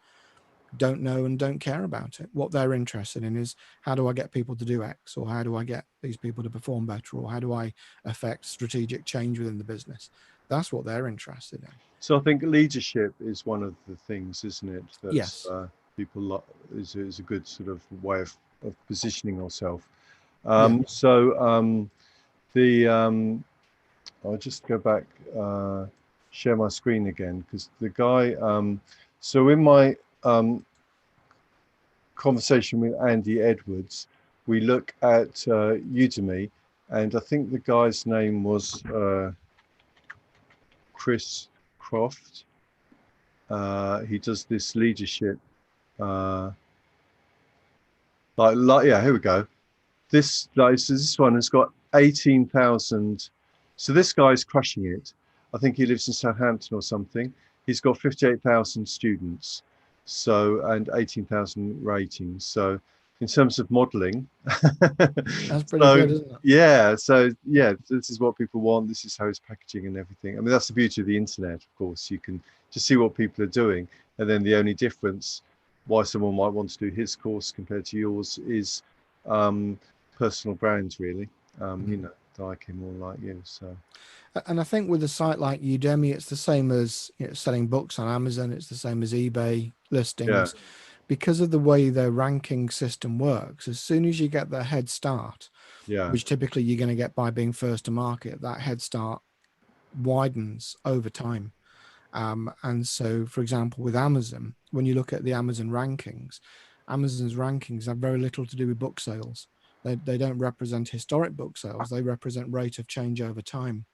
don't know and don't care about it. What they're interested in is, how do I get people to do X, or how do I get these people to perform better, or how do I affect strategic change within the business? That's what they're interested in. So I think leadership is one of the things, isn't it? That yes. People is a good sort of way of positioning yourself. I'll just go back, share my screen again, because the guy. So in my conversation with Andy Edwards, we look at Udemy, and I think the guy's name was Chris Croft. He does this leadership, here we go. This one has got 18,000. So this guy's crushing it. I think he lives in Southampton or something. He's got 58,000 students, and 18,000 ratings. So in terms of modeling, that's pretty good, isn't it? Yeah. So yeah, this is what people want. This is how it's packaging and everything. I mean, that's the beauty of the internet, of course. You can just see what people are doing, and then the only difference why someone might want to do his course compared to yours is personal brands, really. You know, like him or like you. So, and I think with a site like Udemy, it's the same as selling books on Amazon. It's the same as eBay listings. because of the way their ranking system works, as soon as you get their head start, Yeah. which typically you're going to get by being first to market, that head start widens over time. And so, for example, with Amazon, when you look at the Amazon rankings, Amazon's rankings have very little to do with book sales. They don't represent historic book sales. They represent rate of change over time,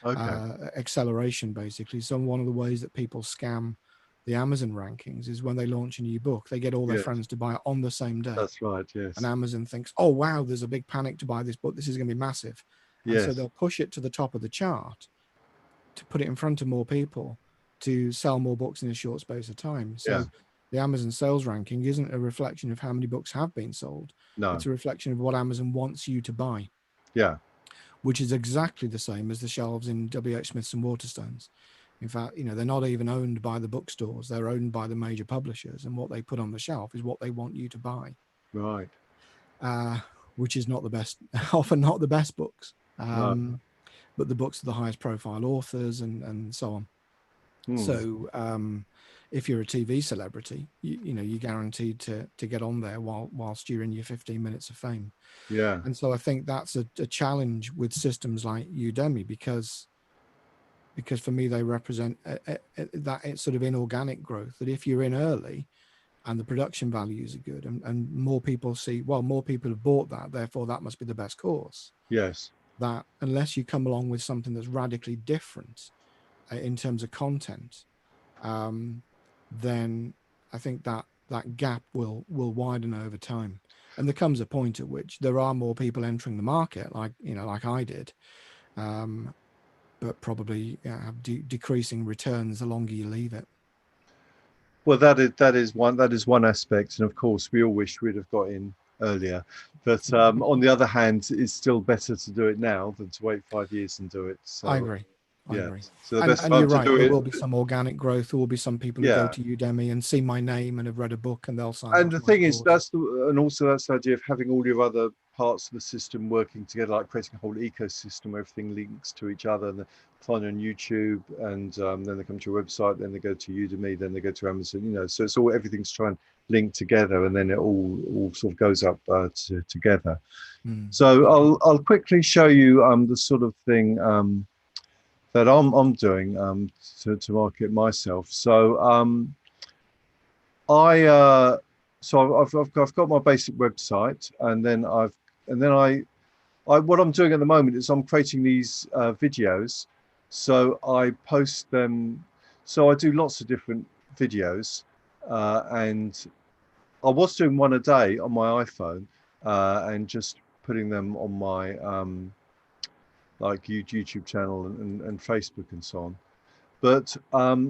Okay. acceleration, basically. So one of the ways that people scam the Amazon rankings is when they launch a new book, they get all their Yes, friends to buy it on the same day. that's right. Yes. And Amazon thinks, oh, wow, there's a big panic to buy this book. This is going to be massive. And so Yes. they'll push it to the top of the chart to put it in front of more people to sell more books in a short space of time. So Yeah. the Amazon sales ranking isn't a reflection of how many books have been sold. No. It's a reflection of what Amazon wants you to buy, Yeah. which is exactly the same as the shelves in WH Smith's and Waterstones. In fact, they're not even owned by the bookstores. They're owned by the major publishers. And what they put on the shelf is what they want you to buy. Right. Which is not the best, often not the best books, No. but the books of the highest profile authors and so on. So if you're a TV celebrity, you're guaranteed to get on there whilst you're in your 15 minutes of fame. Yeah. And so I think that's a challenge with systems like Udemy, because for me, they represent that sort of inorganic growth, that if you're in early and the production values are good and more people see, well, more people have bought that, therefore that must be the best course. Yes. That unless you come along with something that's radically different in terms of content, then I think that gap will widen over time. And there comes a point at which there are more people entering the market, like I did, but probably have decreasing returns the longer you leave it. Well, that is one aspect, and of course, we all wish we'd have got in earlier. But on the other hand, it's still better to do it now than to wait 5 years and do it. So I agree. I yeah. agree. So the best And time you're to right. do There it. will be some organic growth. There will be some people who go Yeah. to Udemy and see my name and have read a book and they'll sign And up the to my thing is, course. and also that's the idea of having all your other parts of the system working together, like creating a whole ecosystem where everything links to each other. And they find you on YouTube, and then they come to your website, then they go to Udemy, then they go to Amazon. So it's all, everything's trying to link together, and then it all sort of goes up together. So I'll quickly show you the sort of thing that I'm doing to market myself. So I've got my basic website, and then what I'm doing at the moment is I'm creating these videos. So I post them. So I do lots of different videos, and I was doing one a day on my iPhone, and just putting them on my like YouTube channel and Facebook and so on. But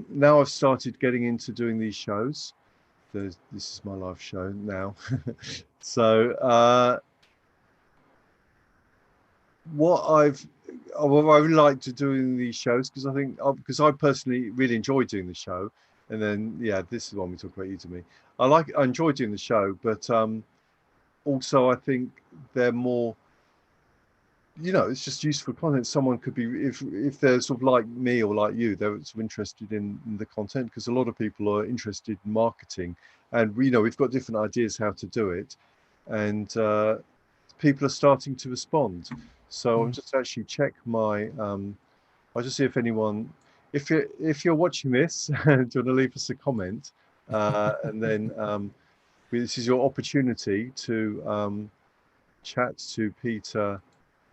now I've started getting into doing these shows. This is my live show now. So what I really like to do in these shows, because I personally really enjoy doing the show. And then this is one we talk about Udemy. I enjoy doing the show, but also I think they're more, it's just useful content. Someone could be, if they're sort of like me or like you, they're sort of interested in the content, because a lot of people are interested in marketing, and we've got different ideas how to do it, and people are starting to respond. So I'm just actually check my I'll just see if anyone, if you're watching this, do you want to leave us a comment, and then this is your opportunity to chat to Peter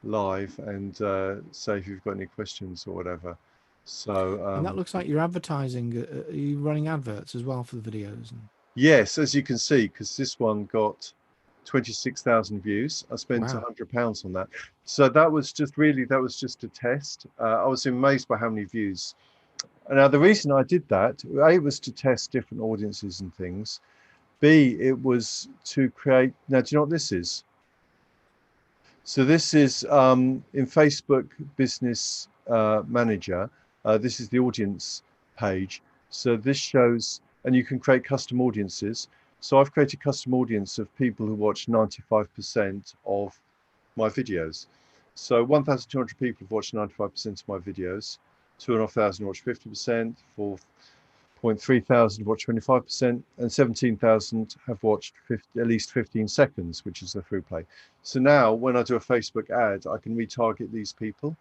live and say if you've got any questions or whatever. So and that looks like you're advertising. Are you running adverts as well for the videos? Yes, as you can see, because this one got 26,000 views. I spent £100 on that. So that was just a test. I was amazed by how many views. Now, the reason I did that, A, was to test different audiences and things. B, it was to create, now do you know what this is? So this is in Facebook Business Manager. This is the audience page. So this shows, and you can create custom audiences. So I've created a custom audience of people who watch 95% of my videos. So 1,200 people have watched 95% of my videos. 2,500 watch 50%. 3,000 watched 25%, and 17,000 have watched at least 15 seconds, which is the through play. So now when I do a Facebook ad, I can retarget these people.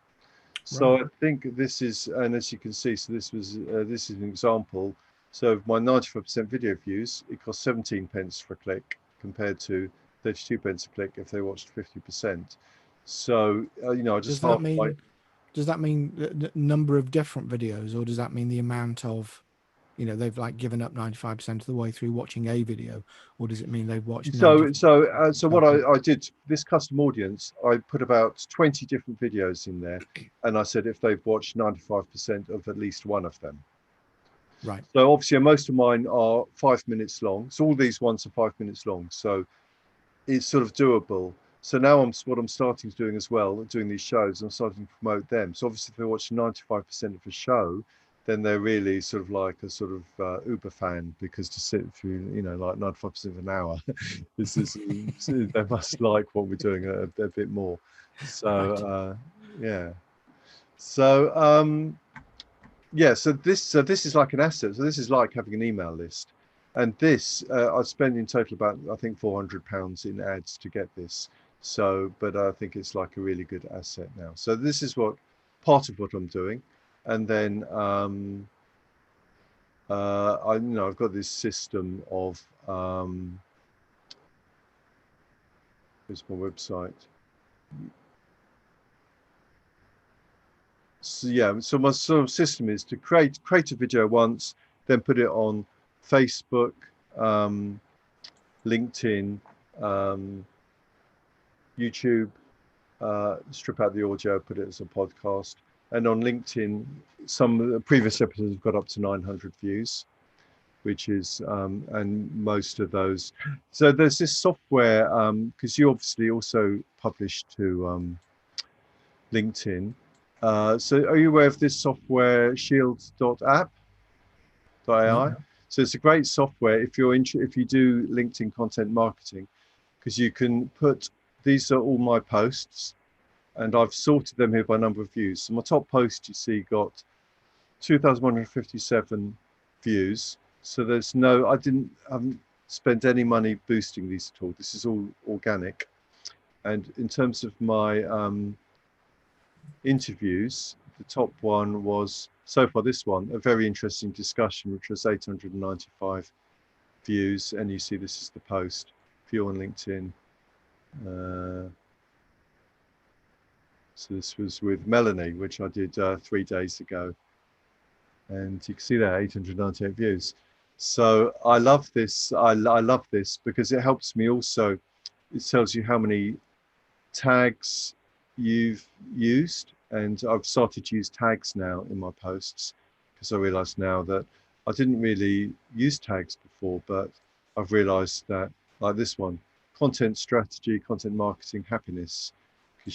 So I think this is, and as you can see, so this is an example. So my 95% video views, it costs 17 pence for a click compared to 32 pence a click if they watched 50%. So you know, I just does that mean the number of different videos, or does that mean the amount of, you know, they've like given up 95% of the way through watching a video, or does it mean they've watched? So what I did, this custom audience, I put about 20 different videos in there, and I said if they've watched 95% of at least one of them. Right. So obviously most of mine are 5 minutes long. So all these ones are 5 minutes long. So it's sort of doable. So now what I'm starting to doing as well, doing these shows, I'm starting to promote them. So obviously if they watch 95% of a show, then they're really sort of like a sort of Uber fan, because to sit through, you know, like 95% of an hour, this is they must like what we're doing a bit more. So yeah. So yeah. So this is like an asset. So this is like having an email list, and this I spend in total about, I think, £400 in ads to get this. So, but I think it's like a really good asset now. So this is part of what I'm doing. And then I've got this system of here's my website. So yeah, so my sort of system is to create a video once, then put it on Facebook, LinkedIn, YouTube, strip out the audio, put it as a podcast. And on LinkedIn, some of the previous episodes have got up to 900 views, which is, and most of those. So there's this software, because you obviously also publish to LinkedIn. So are you aware of this software, shield.app.ai? No. So it's a great software if you do LinkedIn content marketing, because you can put, these are all my posts, and I've sorted them here by number of views. So my top post, you see, got 2,157 views. So there's I haven't spent any money boosting these at all. This is all organic. And in terms of my interviews, the top one was, so far this one, a very interesting discussion, which was 895 views. And you see this is the post, view on LinkedIn. So this was with Melanie, which I did 3 days ago. And you can see there, 898 views. So I love this. I love this because it helps me also. It tells you how many tags you've used. And I've started to use tags now in my posts, because I realize now that I didn't really use tags before, but I've realized that, like this one, content strategy, content marketing, happiness, because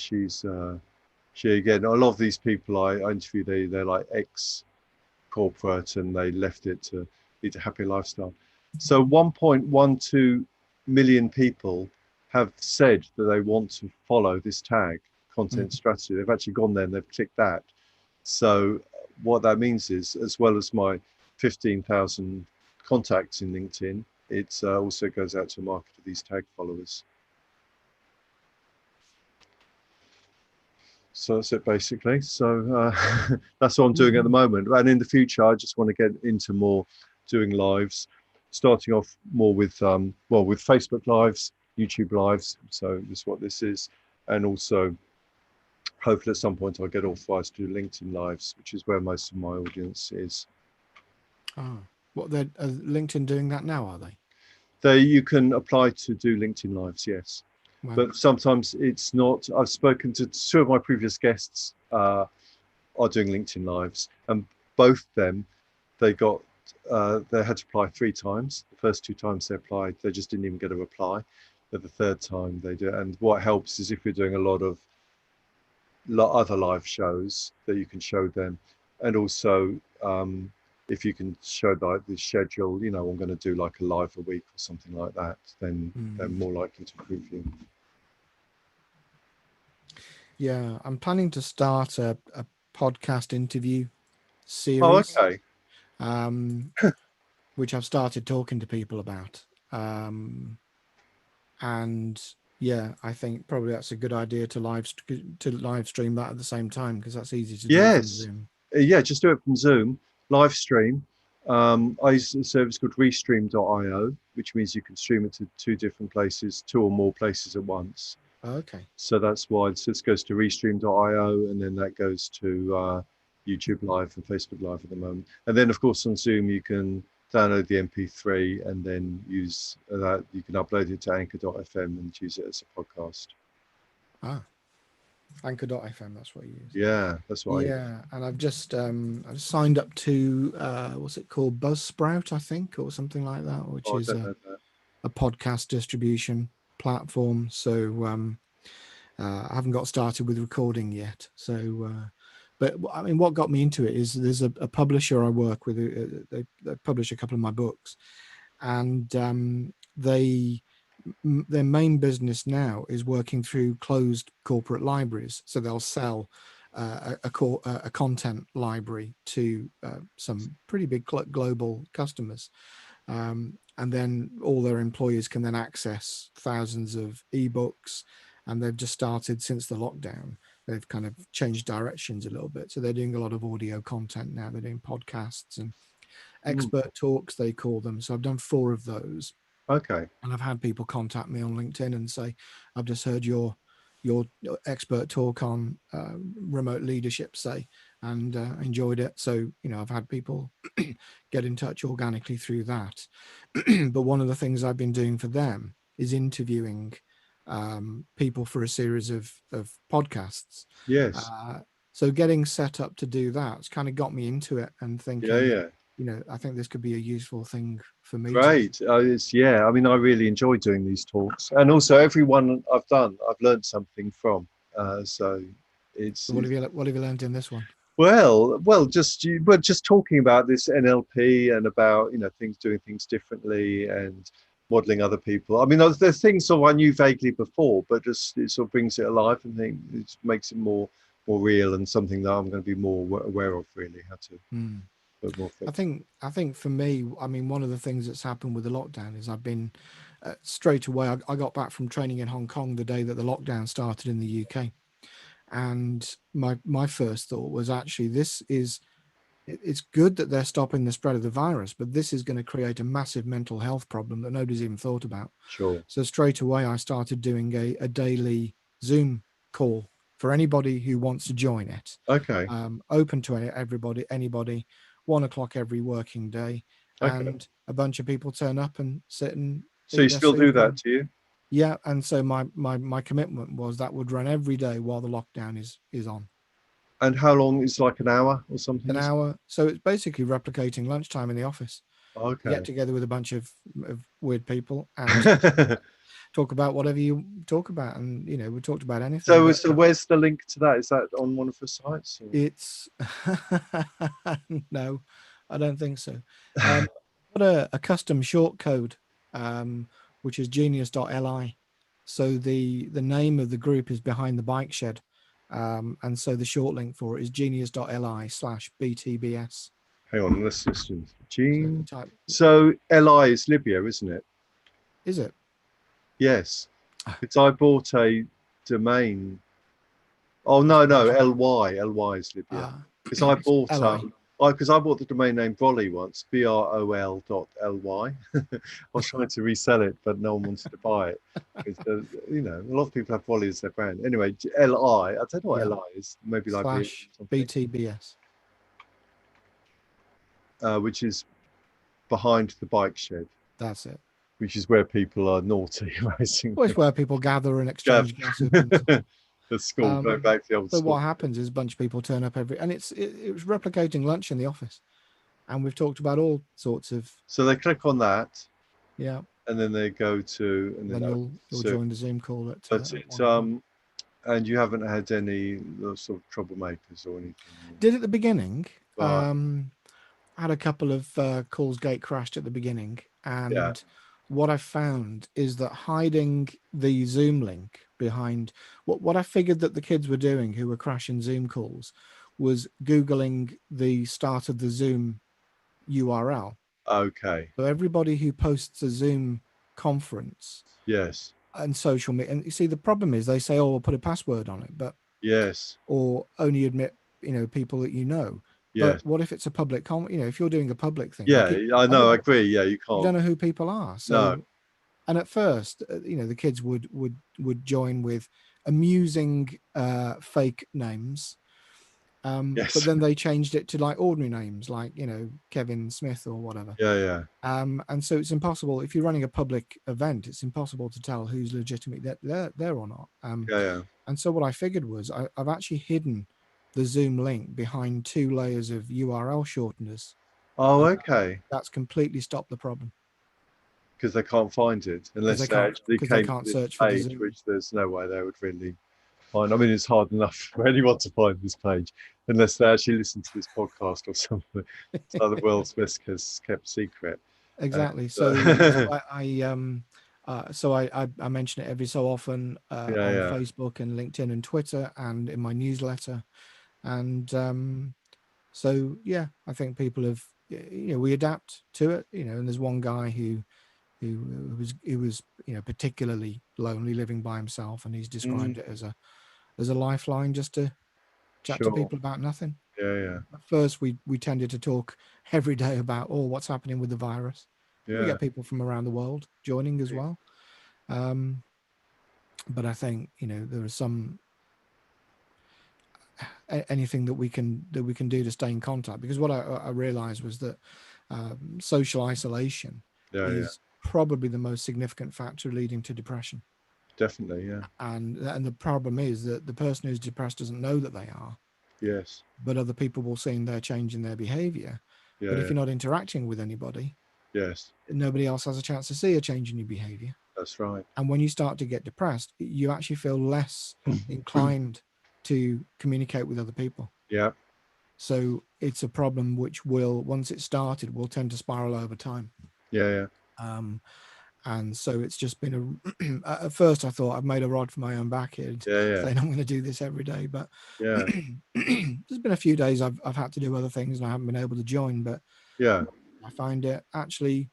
she, again, a lot of these people I interview, they're like ex-corporate, and they left it to lead a happy lifestyle. So 1.12 million people have said that they want to follow this tag, content strategy. They've actually gone there and they've clicked that. So what that means is, as well as my 15,000 contacts in LinkedIn, it also goes out to a market of these tag followers. So that's it basically. So that's what I'm doing at the moment. And in the future, I just want to get into more doing lives, starting off more with, with Facebook lives, YouTube lives. So this is what this is. And also, hopefully at some point I'll get authorized to do LinkedIn lives, which is where most of my audience is. Oh, what, they're LinkedIn doing that now, are they? You can apply to do LinkedIn lives, yes. Wow. But sometimes it's not. I've spoken to 2 of my previous guests are doing LinkedIn lives, and both them, they had to apply 3 times. The first 2 times they applied, they just didn't even get a reply. But the 3rd time they do. And what helps is if you're doing a lot of other live shows, that you can show them, and also if you can show like the schedule, you know, I'm going to do like a live a week or something like that, then they're more likely to approve you. Yeah, I'm planning to start a podcast interview series. Oh, okay. which I've started talking to people about. And yeah, I think probably that's a good idea to live stream that at the same time, because that's easy to do from Yes. Zoom. Yeah, just do it from Zoom, live stream. I use a service called restream.io, which means you can stream it to 2 or more places at once. Okay. So that's why this goes to restream.io, and then that goes to YouTube Live and Facebook Live at the moment. And then, of course, on Zoom, you can download the MP3 and then use that. You can upload it to anchor.fm and use it as a podcast. Anchor.fm, that's what you use. Yeah, that's what I use. Yeah, and I've just signed up to what's it called, Buzzsprout, I think, or something like that, which is a podcast distribution platform. So I haven't got started with recording yet. So, but I mean, what got me into it is there's a publisher I work with. They publish a couple of my books, and their main business now is working through closed corporate libraries. So they'll sell a content library to some pretty big global customers. And then all their employees can then access thousands of ebooks. And they've just started, since the lockdown, they've kind of changed directions a little bit. So they're doing a lot of audio content now. They're doing podcasts and expert talks, they call them. So I've done 4 of those. Okay. And I've had people contact me on LinkedIn and say, I've just heard your expert talk on remote leadership, say, and enjoyed it. So, I've had people get in touch organically through that. But one of the things I've been doing for them is interviewing people for a series of podcasts. Yes. So getting set up to do that's kind of got me into it and thinking, Yeah. I think this could be a useful thing for me. Great. I mean, I really enjoy doing these talks, and also everyone I've done, I've learned something from. So it's What have you learned in this one? well, just talking about this NLP and about doing things differently and modeling other people. I mean, there's things sort of I knew vaguely before, but just it sort of brings it alive and it makes it more real and something that I'm going to be more aware of. Really, how to. I think for me, I mean, one of the things that's happened with the lockdown is I've been straight away. I got back from training in Hong Kong the day that the lockdown started in the UK, and my first thought was actually it's good that they're stopping the spread of the virus, but this is going to create a massive mental health problem that nobody's even thought about. Sure. So straight away, I started doing a daily Zoom call for anybody who wants to join it. Okay. Open to anybody. 1 o'clock every working day, and a bunch of people turn up and sit and. So you still do that, do you? Yeah, and so my commitment was that would run every day while the lockdown is on. And how long is like an hour or something? An hour. So it's basically replicating lunchtime in the office. Okay. Get together with a bunch of weird people and talk about whatever you talk about, and we talked about anything. So where's the link to that? Is that on one of the sites? Or? It's no, I don't think so. I've got a custom short code, which is genius.li. So the name of the group is Behind the Bike Shed, and so the short link for it is genius.li/BTBS. Hang on, let's listen. Gene. So LI is Libya, isn't it? Is it? Yes. Because I bought a domain. Oh no, LY is Libya. Because I bought I bought the domain name Brolly once, BROL.ly. I was trying to resell it, but no one wanted to buy it. A lot of people have Brolly as their brand. Anyway, LI. I don't know what LI is. Maybe like /BTBS. Which is Behind the Bike Shed. That's it. Which is where people are naughty, basically. Well, it's where people gather and exchange gossip. The school, going back to the old so school. What happens is a bunch of people turn up it was replicating lunch in the office, and we've talked about all sorts of. So they click on that. Yeah. And then they go to, and then you'll join the Zoom call at. But and you haven't had any sort of troublemakers or anything. Did at the beginning. I had a couple of calls gate crashed at the beginning, and what I found is that hiding the Zoom link behind what I figured that the kids were doing who were crashing Zoom calls was Googling the start of the Zoom URL. Okay. So everybody who posts a Zoom conference Yes. and social media, and you see, the problem is they say, oh, we'll put a password on it, but Yes. or only admit, people that you know. But Yes. what if it's a public if you're doing a public thing, Yeah, I know. I everybody, agree. Yeah, you you can't. don't know who people are. No. So, and at first, the kids would join with amusing fake names. But Yes. then they changed it to like ordinary names, like, Kevin Smith or whatever. Yeah. Yeah. And so it's impossible, if you're running a public event, it's impossible to tell who's legitimate there or not. Yeah. Yeah. And so what I figured was I've actually hidden the Zoom link behind 2 layers of URL shorteners. Oh, okay. That's completely stopped the problem, Because they can't find it because unless they actually they came to can't this search for the page, Zoom. which there's no way they would really find. I mean, it's hard enough for anyone to find this page unless they actually listen to this podcast or something. It's like the world's best kept secret. Exactly. So, Yeah. I mention it every so often on Yeah. Facebook and LinkedIn and Twitter and in my newsletter. And so, yeah, I think people have, we adapt to it, and there's one guy who was particularly lonely, living by himself, and he's described it as a lifeline, just to chat to Sure. people about nothing. Yeah. At first, we tended to talk every day about what's happening with the virus. We Yeah. get people from around the world joining as well. But I think, there is anything that we can do to stay in contact, because what I realized was that social isolation Yeah. is probably the most significant factor leading to depression. Definitely. Yeah. And the problem is that the person who's depressed doesn't know that they are, Yes. but other people will see their change in their behavior. But if Yeah. you're not interacting with anybody, Yes. nobody else has a chance to see a change in your behavior. That's right. And when you start to get depressed, you actually feel less inclined to communicate with other people. Yeah. So it's a problem which will, once it's started, will tend to spiral over time. Yeah. And so it's just been at first I thought I've made a rod for my own back here, Yeah. saying I'm going to do this every day. But Yeah. there's been a few days I've had to do other things and I haven't been able to join. But Yeah. I find it actually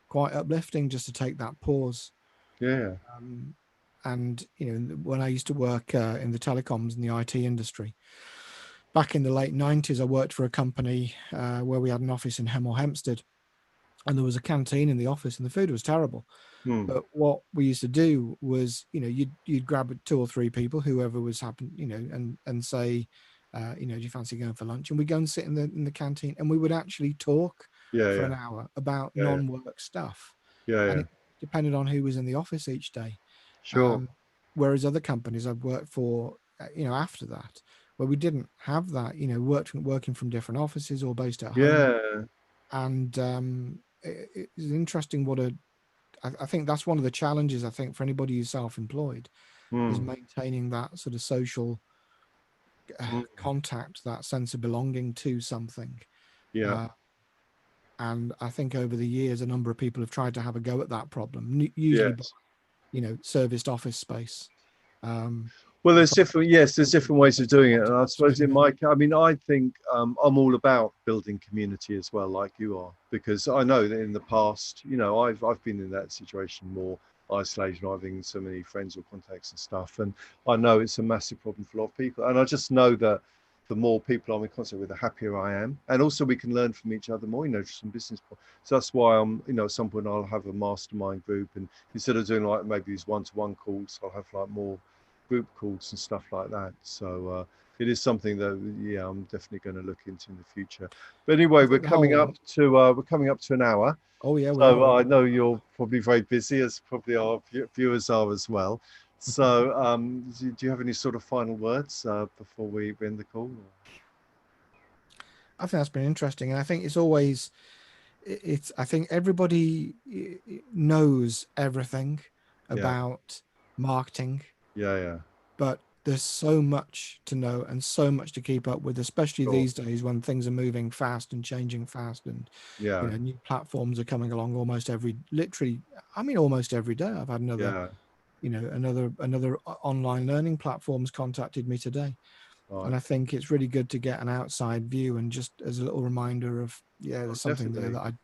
quite uplifting just to take that pause. Yeah. And when I used to work in the telecoms and the IT industry back in the late 90s, I worked for a company where we had an office in Hemel Hempstead, and there was a canteen in the office, and the food was terrible. But what we used to do was, you'd grab 2 or 3 people, whoever was happening, and say, do you fancy going for lunch? And we'd go and sit in the canteen, and we would actually talk for an hour about non-work stuff. And it depended on who was in the office each day. Sure. Whereas other companies I've worked for, after that, where we didn't have that, working from different offices or based at home. Yeah. And it's interesting I think that's one of the challenges, I think, for anybody who's self-employed, is maintaining that sort of social contact, that sense of belonging to something. Yeah. And I think over the years, a number of people have tried to have a go at that problem, usually Yes. by, serviced office space. Well, there's different ways of doing it. And I suppose I think I'm all about building community as well, like you are, because I know that in the past, I've been in that situation, more isolation, not having so many friends or contacts and stuff. And I know it's a massive problem for a lot of people. And I just know that the more people I'm in contact with, the happier I am. And also we can learn from each other more, just some business. So that's why at some point I'll have a mastermind group, and instead of doing like maybe these one-to-one calls, I'll have like more group calls and stuff like that. So it is something that I'm definitely going to look into in the future. But anyway, we're coming up to an hour. Oh yeah, so I know you're probably very busy, as probably our viewers are as well. So do you have any sort of final words before we end the call? I think that's been interesting, and I think it's always I think everybody knows everything about marketing. Yeah. But there's so much to know and so much to keep up with, especially these days when things are moving fast and changing fast, and new platforms are coming along almost every day. I've had another another online learning platforms contacted me today. And I think it's really good to get an outside view, and just as a little reminder of, there's something there that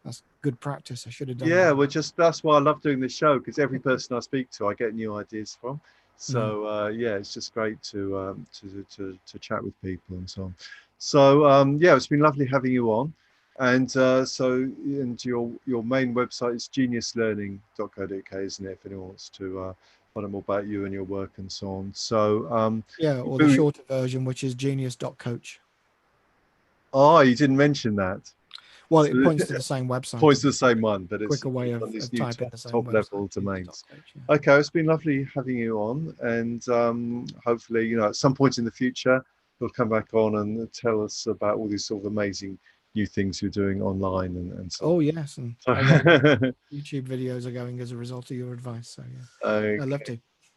that's good practice. I should have done that. Well, that's why I love doing this show, because every person I speak to, I get new ideas from. So it's just great to chat with people and so on. So it's been lovely having you on. And and your main website is geniuslearning.co.uk, isn't it? If anyone wants to find out more about you and your work and so on. So or the shorter version, which is genius.coach. Oh, you didn't mention that. Well, it points to the same website. Points to the same one, but it's quicker way of these new typing the same top level domains. Okay, it's been lovely having you on, and hopefully, at some point in the future, you'll come back on and tell us about all these sort of amazing new things you're doing online and so on. Oh yes, and YouTube videos are going as a result of your advice. So Okay. I'd love to.